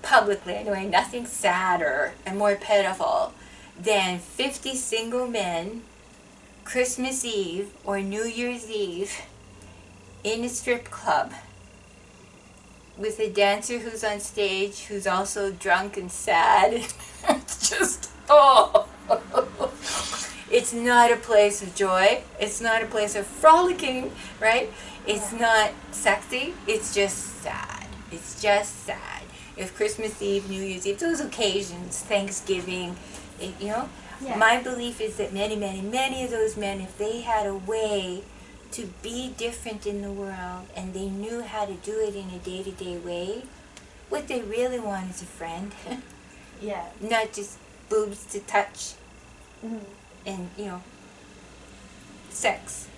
publicly, anyway, nothing sadder and more pitiful than 50 single men, Christmas Eve or New Year's Eve, in a strip club with a dancer who's on stage who's also drunk and sad. It's just, it's not a place of joy. It's not a place of frolicking, right? It's not sexy. It's just sad. It's just sad. If Christmas Eve, New Year's Eve, those occasions, Thanksgiving, my belief is that many, many, many of those men, if they had a way to be different in the world and they knew how to do it in a day-to-day way, what they really want is a friend. Yeah. Not just boobs to touch and, sex.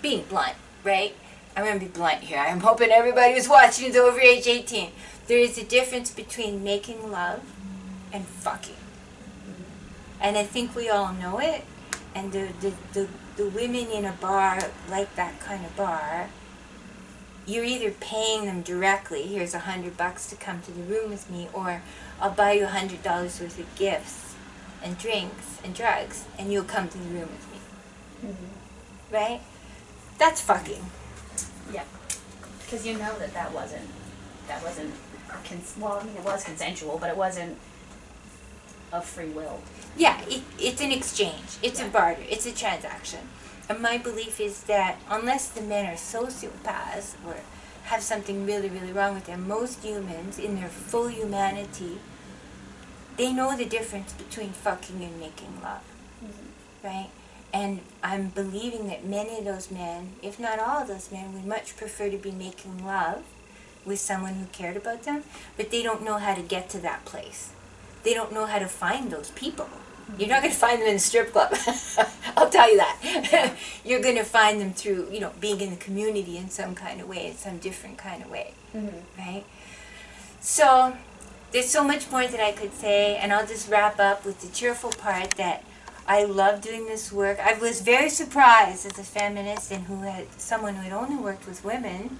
Being blunt, right? I'm going to be blunt here. I'm hoping everybody who's watching is over age 18. There is a difference between making love and fucking. And I think we all know it. And the women in a bar, like that kind of bar, you're either paying them directly, here's $100 to come to the room with me, or I'll buy you $100 worth of gifts and drinks and drugs, and you'll come to the room with me. Right? That's fucking. Yeah. Because you know that wasn't, well, I mean, it was consensual, but it wasn't of free will. Yeah, it's an exchange. It's a barter. It's a transaction. And my belief is that unless the men are sociopaths or have something really, really wrong with them. Most humans, in their full humanity, they know the difference between fucking and making love, right? And I'm believing that many of those men, if not all of those men, would much prefer to be making love with someone who cared about them, but they don't know how to get to that place. They don't know how to find those people. You're not going to find them in a strip club. I'll tell you that. You're going to find them through, being in the community in some kind of way, in some different kind of way, right? So there's so much more that I could say, and I'll just wrap up with the cheerful part that I love doing this work. I was very surprised as a feminist and someone who had only worked with women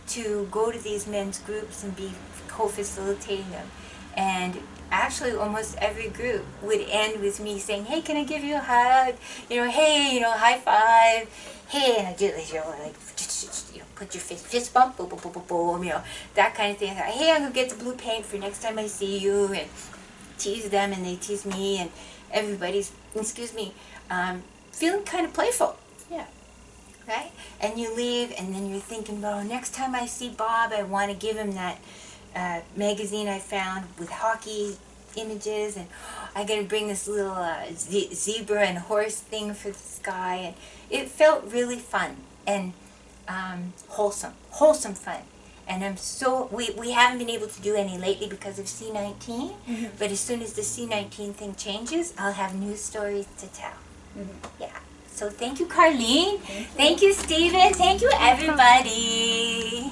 to go to these men's groups and be co-facilitating them. And actually almost every group would end with me saying, hey, can I give you a hug? Hey, high five. Hey, and I do this, like, put your fist bump, boom, boom, boom, boom, boom, that kind of thing. Hey, I'm going to get the blue paint for next time I see you, and tease them, and they tease me, and everybody's, feeling kind of playful. Yeah. Right? And you leave, and then you're thinking, well, next time I see Bob, I want to give him that magazine I found with hockey images, and I got to bring this little zebra and horse thing for this guy, and it felt really fun and wholesome fun. And we haven't been able to do any lately because of C-19, but as soon as the C-19 thing changes, I'll have news stories to tell. Yeah. So thank you, Carlene. Thank you, Stephen. Thank you, everybody.